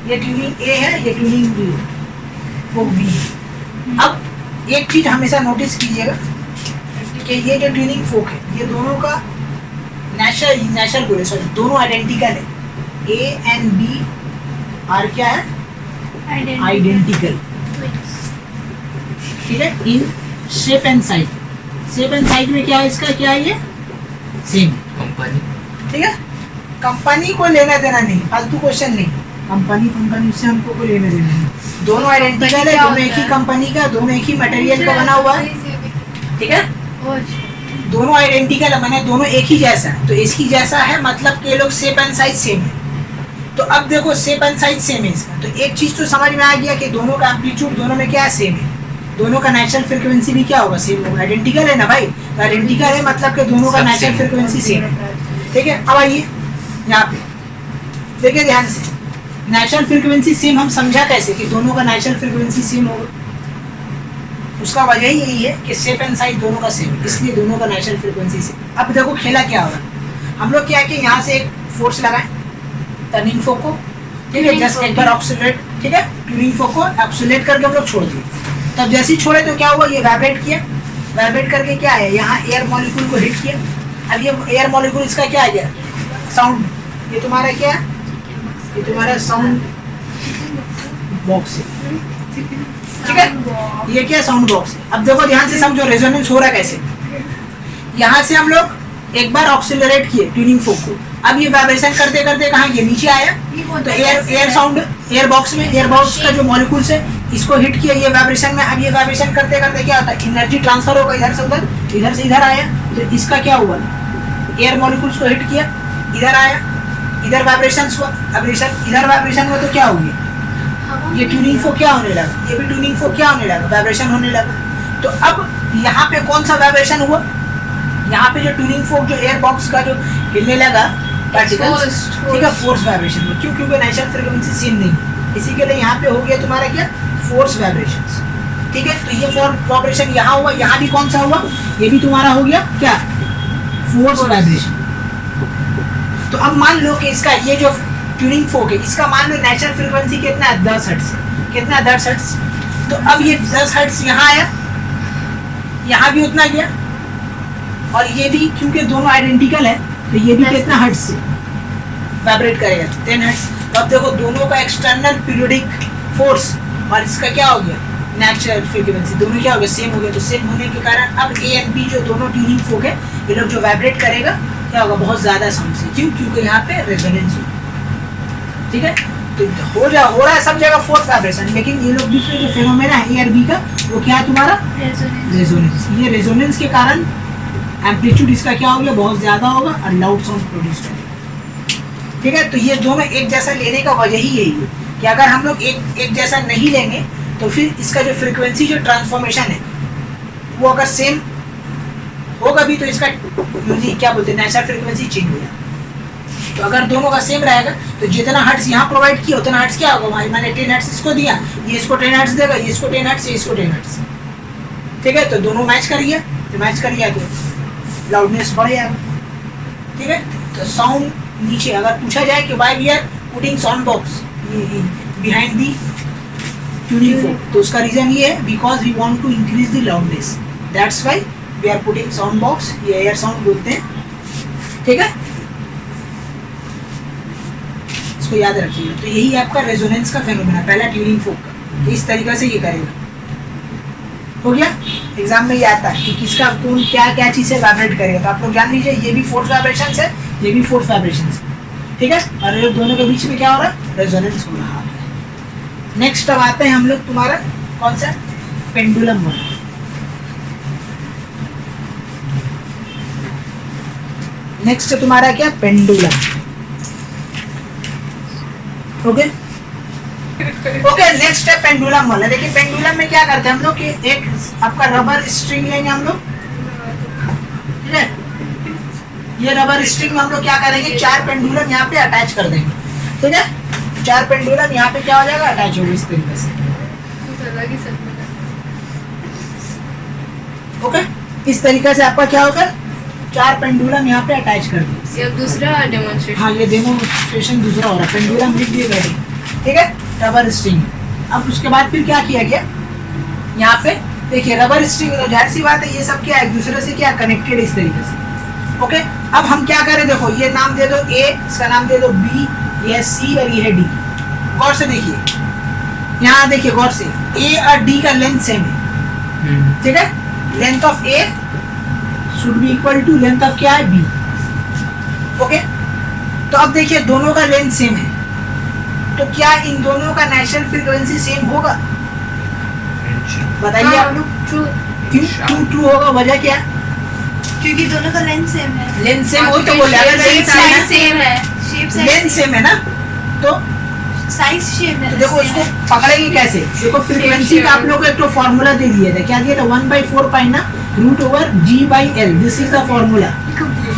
ये ट्यूनिंग ए है, ये ट्यूनिंग बी है, वो बी है. अब एक चीज हमेशा नोटिस कीजिएगा कि ये जो ट्यूनिंग फोक है ये दोनों का नेचुरल बोले सॉरी, दोनों आइडेंटिकल है, ए एंड बी आर क्या है आइडेंटिकल, ठीक है, in shape and size. Shape and size में क्या है इसका, क्या है ये सेम, कंपनी ठीक है। कंपनी को लेना देना नहीं, फालतू क्वेश्चन नहीं, कंपनी से हमको कोई लेना देना नहीं। दोनों आइडेंटिकल है, दोनों एक ही कंपनी का, दोनों एक ही मटेरियल का बना हुआ है, ठीक है। दोनों आइडेंटिकल है, मैंने दोनों एक ही जैसा है, तो इसकी जैसा है मतलब कि ये लोग शेप एंड साइज सेम है। तो अब देखो शेप एंड साइज सेम है इसका, तो एक चीज तो समझ में आ गया कि दोनों का एम्पलीट्यूड दोनों में क्या है सेम है, दोनों का नेचुरल फ्रीक्वेंसी भी क्या होगा सेम होगा, आइडेंटिकल है ना भाई, तो आइडेंटिकल है मतलब कि दोनों का सब नेचुरल same। फ्रीक्वेंसी सेम है, ठीक है। अब आइए यहाँ पे देखिए ध्यान से, नेचुरल फ्रीक्वेंसी सेम हम समझा कैसे कि दोनों का नेचुरल फ्रीक्वेंसी सेम होगा, उसका वजह ही यही है कि शेप एंड साइज दोनों का सेम, इसलिए दोनों का नेचुरल फ्रीक्वेंसी सेम। अब देखो खेला क्या होगा, हम लोग क्या कि यहाँ से एक फोर्स लगाएं टर्निंग फोक को, ठीक है, जस्ट एक बार ऑक्सीलेट, ठीक है, ट्यूनिंग फोक को ऑक्सीलेट करके हम लोग छोड़ दिए। तब जैसे ही छोड़े तो क्या हुआ, ये वाइब्रेट किया, वाइब्रेट करके क्या है यहाँ एयर मॉलिक्यूल को हिट किया। अब ये एयर मॉलिक्यूल इसका क्या आ गया साउंड, ये तुम्हारा क्या है, ये तुम्हारा साउंड बॉक्स है, ठीक है, ये क्या साउंड बॉक्स है। अब देखो ध्यान से समझो रेजोनेंस हो रहा है कैसे, यहाँ से हम लोग एक बार ऑक्सीलरेट किए ट्यूनिंग फोक को, अब ये वाइब्रेशन करते करते कहाँ ये नीचे आया, तो एयर साउंड एयर बॉक्स में, एयर बॉक्स का जो मॉलिक्यूल्स है इसको हिट किया ये वाइब्रेशन में। अब ये वाइब्रेशन करते करते क्या होता है, एनर्जी ट्रांसफर होगा इधर से उधर, इधर से इधर आया, तो इसका क्या हुआ, एयर मॉलिक्यूल्स को हिट किया, इधर आया, इधर वाइब्रेशन हुआ, वाइब्रेशन इधर वाइब्रेशन हुआ, तो क्या हो गया, ये ट्यूनिंग फोक क्या होने लगा, ये भी ट्यूनिंग फोक क्या होने लगा, वाइब्रेशन होने लगा। तो अब यहाँ पे कौन सा वाइब्रेशन हुआ, यहाँ पे जो ट्यूनिंग फोक जो एयर बॉक्स का जो हिलने लगा पार्टिकल्स, ठीक है, फोर्स वाइब्रेशन में, क्यों, क्योंकि नेचुरल फ्रीक्वेंसी सेम नहीं, इसी के लिए यहाँ पे हो गया तुम्हारा क्या फोर्स वाइब्रेशंस, ठीक है। तो ये वाइब्रेशन यहाँ हुआ, यहाँ भी कौन सा हुआ, ये भी तुम्हारा हो गया क्या फोर्स वाइब्रेशन। तो अब मान लो कि इसका ये जो ट्यूनिंग फोक है इसका मान लो नेचुरल फ्रीक्वेंसी कितना है 10 हर्ट्ज, कितना 10 हर्ट्ज। तो अब ये 10 हर्ट्ज यहाँ आया, यहाँ भी उतना गया, और ये भी क्योंकि दोनों आइडेंटिकल है तो ये भी कितना हर्ट्ज से वाइब्रेट करेगा 10 हर्ट्ज। तो अब देखो दोनों का एक्सटर्नल पीरियोडिक फोर्स और इसका क्या हो गया नेचुरल फ्रीक्वेंसी, दोनों क्या हो गया सेम हो गया। तो सेम होने के कारण अब ए एंड बी जो दोनों ट्यूनिंग फोक है ये लोग जो वाइब्रेट करेगा क्या होगा बहुत ज़्यादा साउंड से, क्यों, क्योंकि यहाँ पे रेजोनेंस हो, ठीक है। तो हो रहा है सब जगह फोर्स वाइब्रेशन, लेकिन ये लोग दूसरे जो फेनोमेना है ए और बी का वो क्या है तुम्हारा रेजोनेंस। ये रेजोनेंस के कारण एम्पलीट्यूड इसका क्या हो गया बहुत ज़्यादा होगा और लाउड साउंड प्रोड्यूस करेगा, ठीक है। तो ये दोनों एक जैसा लेने का वजह ही यही है कि अगर हम लोग एक जैसा नहीं लेंगे तो फिर इसका जो फ्रीक्वेंसी जो ट्रांसफॉर्मेशन है वो अगर सेम होगा भी तो इसका क्या बोलते हैं नेचुरल फ्रीक्वेंसी चेंज हो जाएगा। तो अगर दोनों का सेम रहेगा तो जितना हर्ट्ज यहाँ प्रोवाइड किया उतना हर्ट्ज क्या होगा, भाई मैंने 10 हर्ट्ज इसको दिया, ये इसको 10 हर्ट्ज देगा, ये इसको 10 हर्ट्ज, ये इसको 10 हर्ट्ज, ठीक है। तो दोनों मैच कर गया, तो मैच कर गया तो लाउडनेस बढ़ जाएगा, ठीक है। तो साउंड नीचे अगर पूछा जाए कि why we are putting sound box behind the tuning fork, तो उसका रीजन ये है because we want to increase the loudness, that's why we are putting sound box, ये एयर साउंड बोलते हैं, ठीक है। इसको याद रखिएगा। तो यही आपका रेजोनेंस का फेनोमेना, पहला ट्यूनिंग फोक का, तो इस तरीके से ये करेगा। हो गया, एग्जाम में ये आता है कि किसका कौन क्या क्या चीज़ से वाइब्रेट करेगा, तो आप लोग जान लीजिए ये भी फोर्स वाइब्रेशन है, ये भी फोर्स वाइब्रेशन है, ठीक है। और ये दोनों के बीच में क्या हो रहा है रेजोनेंस हो रहा है। नेक्स्ट अब आते हैं हम लोग तुम्हारा कौन सा पेंडुलम वाला। नेक्स्ट तुम्हारा क्या पेंडुलम, ओके ओके। नेक्स्ट है पेंडुलम वाला। देखिए पेंडुलम में क्या करते हैं हम लोग कि एक आपका रबर स्ट्रिंग लेंगे हम लोग, ठीक है। ये रबर स्ट्रिंग में हम लोग क्या करेंगे 4 पेंडुलम यहाँ पे अटैच कर देंगे, ठीक है। 4 पेंडुलम यहाँ पे क्या हो जाएगा अटैच होगा इस तरीके से, ओके। इस तरीके से आपका क्या होगा 4 पेंडुलम यहाँ पे अटैच कर देंगे। ये दूसरा डेमोन्स्ट्रेशन, हाँ ये डेमोन्स्ट्रेशन दूसरा हो रहा है, पेंडुलम लिख दिए गए, ठीक है, रबर स्ट्रिंग। अब उसके बाद फिर क्या किया गया यहाँ पे देखिए रबर स्ट्रिंग, जाहिर सी बात है ये सब क्या एक दूसरे से क्या कनेक्टेड इस तरीके से, ओके। अब हम क्या करें, देखो ये नाम दे दो ए, इसका नाम दे दो बी, ये है सी और ये है डी। गौर से देखिए, यहाँ देखिए गौर से, ए और डी का लेंथ सेम है, ठीक है। Length of A should be equal to length of क्या है बी, ओके। तो अब देखिए दोनों का लेंथ सेम है, तो क्या इन दोनों का नेचुरल फ्रीक्वेंसी सेम होगा? बताइए आप लोग। ट्रू, क्यों ट्रू होगा, वजह क्या है? क्योंकि दोनों का लेंथ सेम है। लेंथ सेम हो तो बोले, अगर लेंथ साइज सेम है, शेप लेंथ सेम है ना, तो साइज सेम है। तो देखो इसको पकड़ेंगे कैसे। देखो फ्रीक्वेंसी का आप लोग को एक तो फॉर्मूला दे दिया था, क्या दिया था, 1/4 पाई ना root over g/l, this is the formula,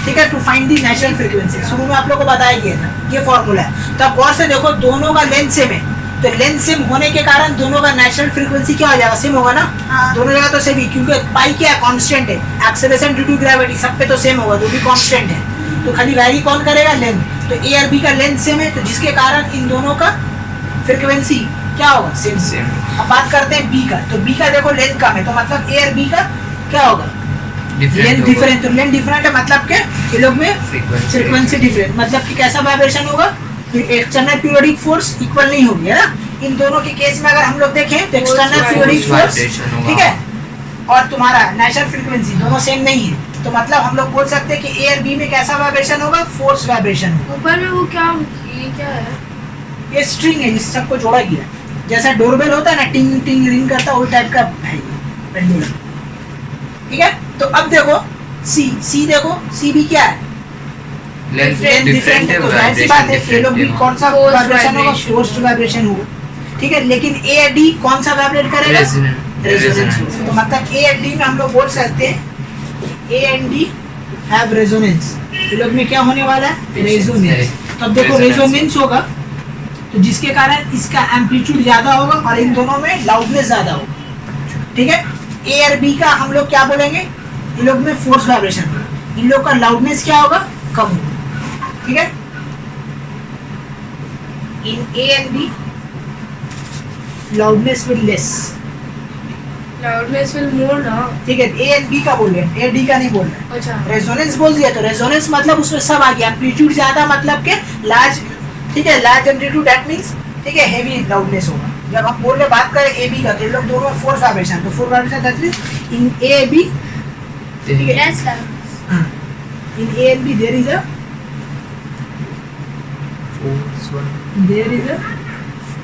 ठीक है, to find the natural frequency. शुरू में आप लोग को बताया गया था, ये फॉर्मूला है। तो आप गौर से देखो दोनों का लेंथ सेम है, तो लेंथ सेम होने के कारण दोनों का नेचुरल फ्रीक्वेंसी क्या हो जाएगा, सेम होगा ना। हाँ। दोनों जगह तो सेम ही, क्योंकि पाई क्या है, कांस्टेंट है, एक्सेलरेशन ड्यू टू ग्रेविटी सब पे तो सेम होगा, जो भी कांस्टेंट है, तो खाली वैरी कौन करेगा, लेंथ। तो ए और बी का लेंथ सेम है, तो जिसके कारण इन दोनों का फ्रीक्वेंसी क्या होगा, सेम सेम। अब बात करते हैं बी का, तो बी का देखो लेंथ कम है, तो मतलब ए और बी का क्या होगा, लेंथ डिफरेंट। तो लेंथ डिफरेंट है मतलब के ये लोग में फ्रीक्वेंसी डिफरेंट, मतलब कि कैसा वाइब्रेशन होगा, एक्सटर्नल पीरियोडिक फोर्स इक्वल नहीं होगी, है ना। इन दोनों के केस में अगर हम लोग देखें तो एक्सटर्नल पीरियोडिक फोर्स, ठीक है, और तुम्हारा नेचुरल फ्रीक्वेंसी दोनों सेम नहीं है, तो मतलब हम लोग बोल सकते हैं कि ए और बी में कैसा वाइब्रेशन होगा, फोर्स वाइब्रेशन होगा। ऊपर में वो क्या, ये क्या है, ये स्ट्रिंग है, इस सबको जोड़ा गया है, जैसा डोरबेल होता है ना, टिंग टिंग रिंग करता है, वही टाइप का है ये पेंडुलम, ठीक है। तो अब देखो सी देखो, सी भी क्या है, लेंथ डिफरेंट है, तो जाहिर सी बात है ये लोग भी कौन सा Forced वाइब्रेशन होगा, vibration। फोर्स्ड वाइब्रेशन होगा, ठीक है। लेकिन ए और डी कौन सा वाइब्रेट करेगा, रेजोनेंस। तो मतलब ए और डी में हम लोग बोल सकते हैं A and D have resonance, ये लोग में क्या होने वाला है, रेजोनेंस। तो अब देखो रेजोनेंस होगा, तो जिसके कारण इसका एम्पलीट्यूड ज्यादा होगा और इन दोनों में लाउडनेस ज्यादा होगा, ठीक है। ए और बी का हम लोग क्या बोलेंगे, इन लोग में फोर्स वाइब्रेशन होगा, इन लोग का लाउडनेस क्या होगा, कम होगा, ठीक है। In A and B loudness will less, loudness will more ना। ठीक है। ए एंड बी का बोल रहे हैं, ए डी का नहीं बोल रहे हैं। अच्छा, रेजोनेंस बोल दिया, तो रेजोनेंस मतलब उसमें सब आ गया, एम्पलीट्यूड ज्यादा मतलब के लार्ज, ठीक है, लार्ज एम्पलीट्यूड दैट मींस, ठीक है, हेवी लाउडनेस होगा। जब हम बोल रहे बात करें ए बी का, तो लोग दोनों में फोर्स वाइब्रेशन, तो force vibration that means in A B, ठीक है, less loudness. In A and B there is a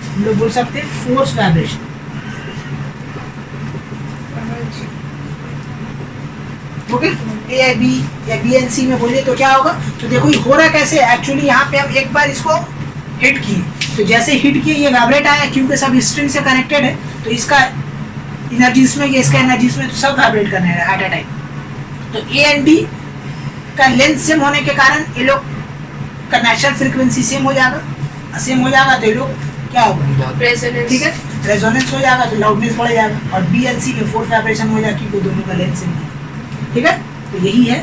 हम लोग बोल सकते हैं फोर्स वाइब्रेशन, ओके। ए या बी या बी एंड सी में बोलिए तो क्या होगा, तो देखो ये हो रहा कैसे, एक्चुअली यहाँ पे हम एक बार इसको हिट किए, तो जैसे हिट किए ये वाइब्रेट आया, क्योंकि सब स्ट्रिंग से कनेक्टेड है, तो इसका एनर्जी इसमें, ये इसका एनर्जी इसमें, तो सब वाइब्रेट करने है एट अ टाइम। तो ए एंड डी का लेंथ सेम होने के कारण ये लोग का नेचुरल फ्रीक्वेंसी सेम हो जाएगा, सेम हो जाएगा, तो ये लोग क्या होगा, रेजोनेंस, ठीक है, रेजोनेंस हो जाएगा, तो लाउडनेस बढ़ जाएगा, और बी एंड सी में फोर्स वाइब्रेशन हो जाएगा, क्योंकि दोनों का लेंथ सेम है, ठीक है। तो यही है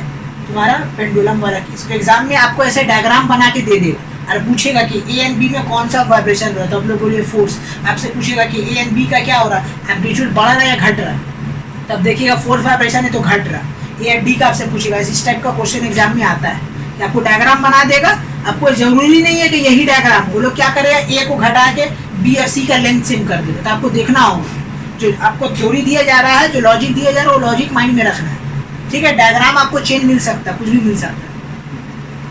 तुम्हारा पेंडुलम वाला केस। तो एग्जाम में आपको ऐसे डायग्राम बना के दे देगा और पूछेगा कि ए एंड बी में कौन सा वाइब्रेशन हो रहा है, तो आप लोग बोलिए फोर्स। आपसे पूछेगा कि ए एंड बी का क्या हो रहा है, एम्पलीट्यूड बढ़ रहा है या घट रहा है, तब देखिएगा फोर्स वाइब्रेशन है तो घट रहा है। ए एंड डी का आपसे पूछेगा, इस टाइप का क्वेश्चन एग्जाम में आता है कि आपको डायग्राम बना देगा, आपको जरूरी नहीं है कि यही डायग्राम, वो लोग क्या करेगा, ए को घटा के बी और सी का लेंथ सेम कर देगा, तो आपको देखना होगा, जो आपको थ्योरी दिया जा रहा है, जो लॉजिक दिया जा रहा है, वो लॉजिक माइंड में रखना है, ठीक है। डायग्राम आपको चेंज मिल सकता है, कुछ भी मिल सकता है,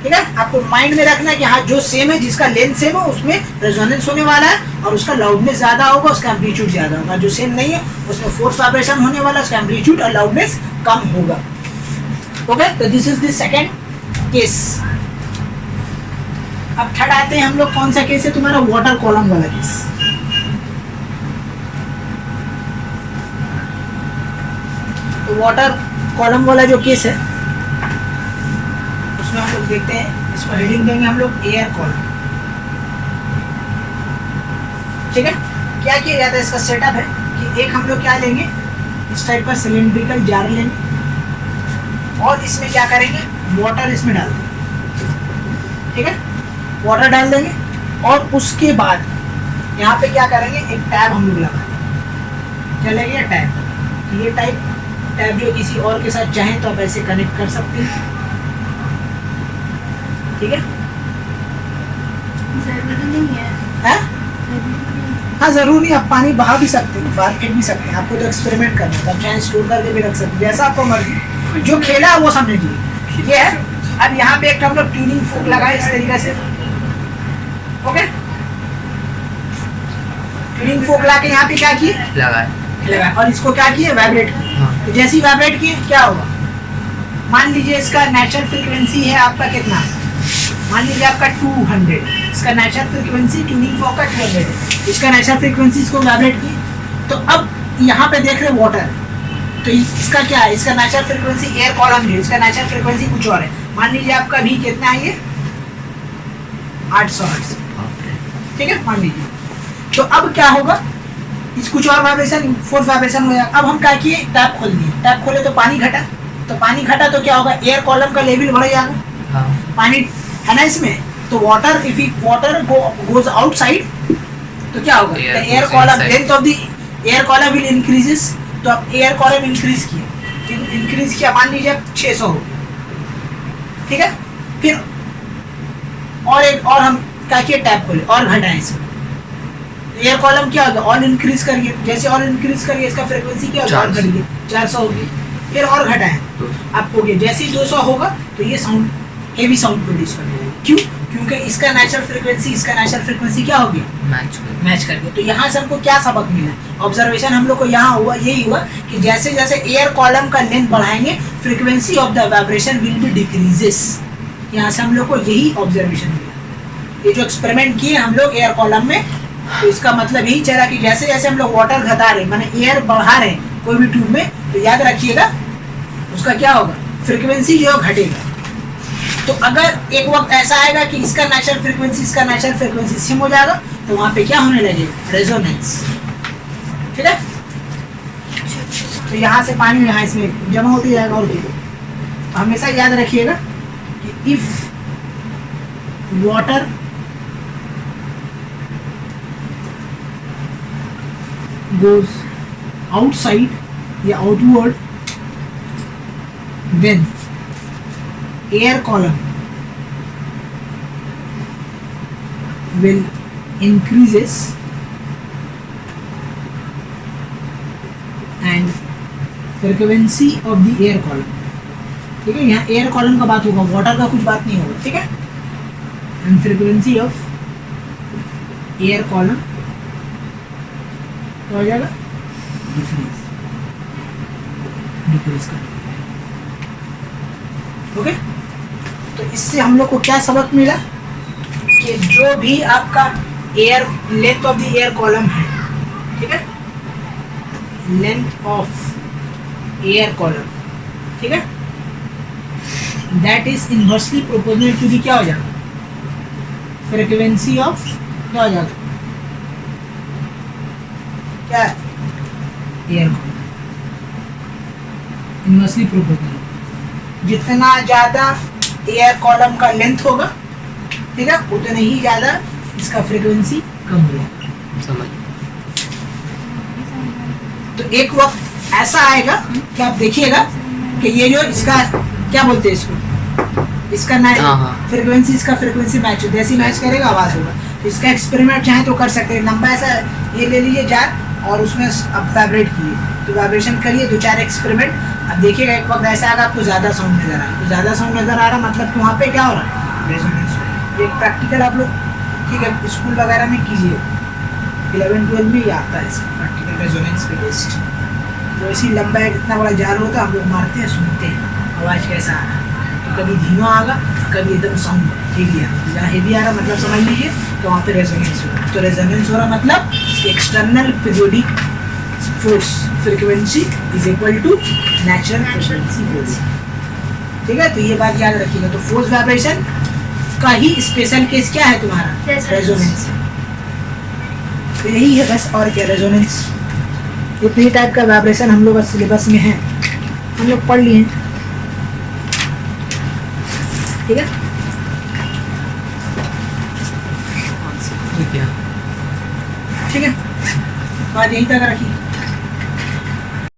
ठीक है। आपको माइंड में रखना है कि हाँ जो सेम है, जिसका लेंथ सेम है उसमें रेजोनेंस होने वाला है, और उसका लाउडनेस ज्यादा होगा, उसका एम्पलीट्यूड ज्यादा होगा। जो सेम नहीं है उसमें फोर्स वाइब्रेशन होने वाला है, उसका एम्पलीट्यूड और लाउडनेस कम होगा, ओके। तो this is the second case. अब थर्ड आते हैं हम लोग, कौन सा केस है तुम्हारा, वाटर कॉलम वाला केस। तो वाटर कॉलम वाला जो केस है उसमें हम लोग देखते हैं, इसको हेडिंग देंगे हम लोग एयर कॉलम, ठीक है। क्या किया जाता है, इसका सेटअप है कि एक हम लोग क्या लेंगे, इस टाइप का सिलेंड्रिकल जार लेंगे, और इसमें क्या करेंगे, वाटर इसमें डाल देंगे, ठीक है, वाटर डाल देंगे, और उसके बाद यहाँ पे क्या करेंगे, एक टैब हम लोग लगा देंगे, क्या लगेगा, टैब। ये टैब जो किसी और के साथ चाहें तो आप ऐसे कनेक्ट कर सकते हैं, ठीक है? जरूरी नहीं है। हैं? जरूरी नहीं है। हाँ जरूर नहीं, आप पानी बहा भी सकते हैं, बाहर फेंक भी सकते हैं, आपको तो एक्सपेरिमेंट करना है, आप चाहे स्टोर करके भी रख सकते हैं, जैसा आपको मर्जी, जो खेला है वो समझ लीजिए। ये है, अब यहाँ पे एक हम लोग ट्यूनिंग फोक लगाए इस तरीके से, ओके? ट्यूनिंग फोक ला के यहाँ पे क्या किए, लगाए और इसको क्या किए, वाइब्रेट किए। हाँ। तो जैसे ही वाइब्रेट किए क्या होगा, मान लीजिए इसका नेचुरल फ्रीक्वेंसी है आपका कितना, मान लीजिए आपका 200, इसका नेचुरल फ्रीक्वेंसी ट्यूनिंग फोक का 200 है, इसका नेचुरल फ्रीक्वेंसी इसको वाइब्रेट की। तो अब यहाँ पे देख रहे हैं वाटर, तो इसका क्या है, इसका नेचुरल फ्रीक्वेंसी एयर कॉलम है, इसका नेचुरल फ्रीक्वेंसी कुछ और है, मान लीजिए आपका भी कितना है, ये 800 हर्ट्ज, ठीक है, मान लीजिए। तो अब क्या होगा, इस कुछ और वाइब्रेशन, फोर्स वाइब्रेशन हो जाएगा। अब हम क्या किए, टैप खोल दिए, टैप खोले तो पानी घटा, तो पानी घटा तो क्या होगा, एयर कॉलम का लेवल बढ़ जाएगा, पानी है ना इसमें, तो water if water goes outside तो क्या होगा, air column, length of the air column will increases. तो अब एयर कॉलम इंक्रीज किया, इंक्रीज किया, मान लीजिए 600 हो, ठीक है, फिर और एक और हम क्या किए, टैप खोले और घटाएं इसमें, एयर कॉलम क्या होगा, और इंक्रीज करिए, जैसे और इंक्रीज करिए इसका फ्रीक्वेंसी क्या होगा, और घटिए 400 होगी, फिर और घटाएं आपको, जैसे ही 200 होगा तो ये साउंड, हेवी साउंड प्रोड्यूस कर देगा। क्यों, क्योंकि इसका नेचुरल फ्रीक्वेंसी, इसका नेचुरल फ्रीक्वेंसी क्या हो गया, मैच कर गया। तो यहाँ से हमको क्या सबक मिला, ऑब्जर्वेशन हम लोग को यहाँ हुआ, यही हुआ कि जैसे जैसे एयर कॉलम का लेंथ बढ़ाएंगे, frequency of the vibration will be decreases. यहाँ से हम लोग को यही ऑब्जर्वेशन मिला, ये जो एक्सपेरिमेंट किए हम लोग एयर कॉलम में, तो इसका मतलब यही चला कि जैसे जैसे हम लोग वाटर घटा रहे, माने एयर बढ़ा रहे कोई भी ट्यूब में, तो याद रखिएगा उसका क्या होगा, फ्रीक्वेंसी जो है घटेगा। तो अगर एक वक्त ऐसा आएगा कि इसका नेचुरल फ्रीक्वेंसी, इसका नेचुरल फ्रीक्वेंसी सेम हो जाएगा, तो वहाँ पे क्या होने लगेगा, रेजोनेंस, ठीक है। तो यहाँ से पानी यहाँ इसमें जमा होते जाएगा, और तो हमेशा याद रखिएगा कि इफ वाटर goes outside या outward, then air column will increases and frequency of the air column, ठीक है, यहाँ एयर कॉलम का बात होगा, वाटर का कुछ बात नहीं होगा, ठीक है। And frequency of air column हो जाएगा, डिक्रीज कर, ओके। तो इससे हम लोग को क्या सबक मिला कि जो भी आपका air, length of the air column है, ठीक है, लेंथ ऑफ एयर कॉलम, ठीक है, that is inversely proportional to the क्या हो जाएगा, फ्रीक्वेंसी ऑफ क्या हो जाएगा, क्या एयर कॉलम, इनवर्सली प्रोपोर्शनल। जितना ज़्यादा एयर कॉलम का लेंथ होगा, ठीक है, उतने ही ज़्यादा इसका फ्रीक्वेंसी कम होगा, समझ। तो एक वक्त ऐसा आएगा कि आप देखिएगा कि ये जो इसका क्या बोलते हैं इसको, इसका फ्रीक्वेंसी, इसका फ्रीक्वेंसी मैच हो, जैसी मैच करेगा आवाज़ होगा। तो इसका एक्सपेरिमेंट चाहे तो कर सकते हैं, लंबा ऐसा ये ले लीजिए जार और उसमें अब वाइब्रेट किए, तो वाइब्रेशन करिए 2-4 एक्सपेरिमेंट, अब देखिएगा एक वक्त ऐसा आएगा आपको ज़्यादा साउंड नज़र आएगा, तो ज़्यादा साउंड नज़र आ रहा मतलब कि वहाँ पे क्या हो रहा है, रेजोनेंस हो रहा है। ये प्रैक्टिकल आप लोग, ठीक है, स्कूल वगैरह में कीजिए, 11-12 में ही आता है इसका प्रैक्टिकल रेजोनेंस पे टेस्ट। तो इसी लंबा एक इतना बड़ा जार होता है, हम लोग मारते हैं, सुनते हैं आवाज़ कैसा आ रहा है, तो कभी धीमा आएगा, कभी एकदम साउंड हेवी आ रहा, जहाँ हेवी आ रहा मतलब समझ लीजिए तो वहाँ पे रेजोनेंस हो रहा है। तो रेजोनेंस हो रहा मतलब external periodic force frequency is equal to natural frequency, ठीक है। तो ये बात याद रखिएगा। तो फोर्स वाइब्रेशन का ही स्पेशल केस क्या है तुम्हारा, रेजोनेंस। तो यही है बस, और क्या, रेजोनेंस। इतनी टाइप का वाइब्रेशन हम लोग सिलेबस में है, हम लोग पढ़ लिए, ठीक है। ठीक है, बात यहीं तक रखिए।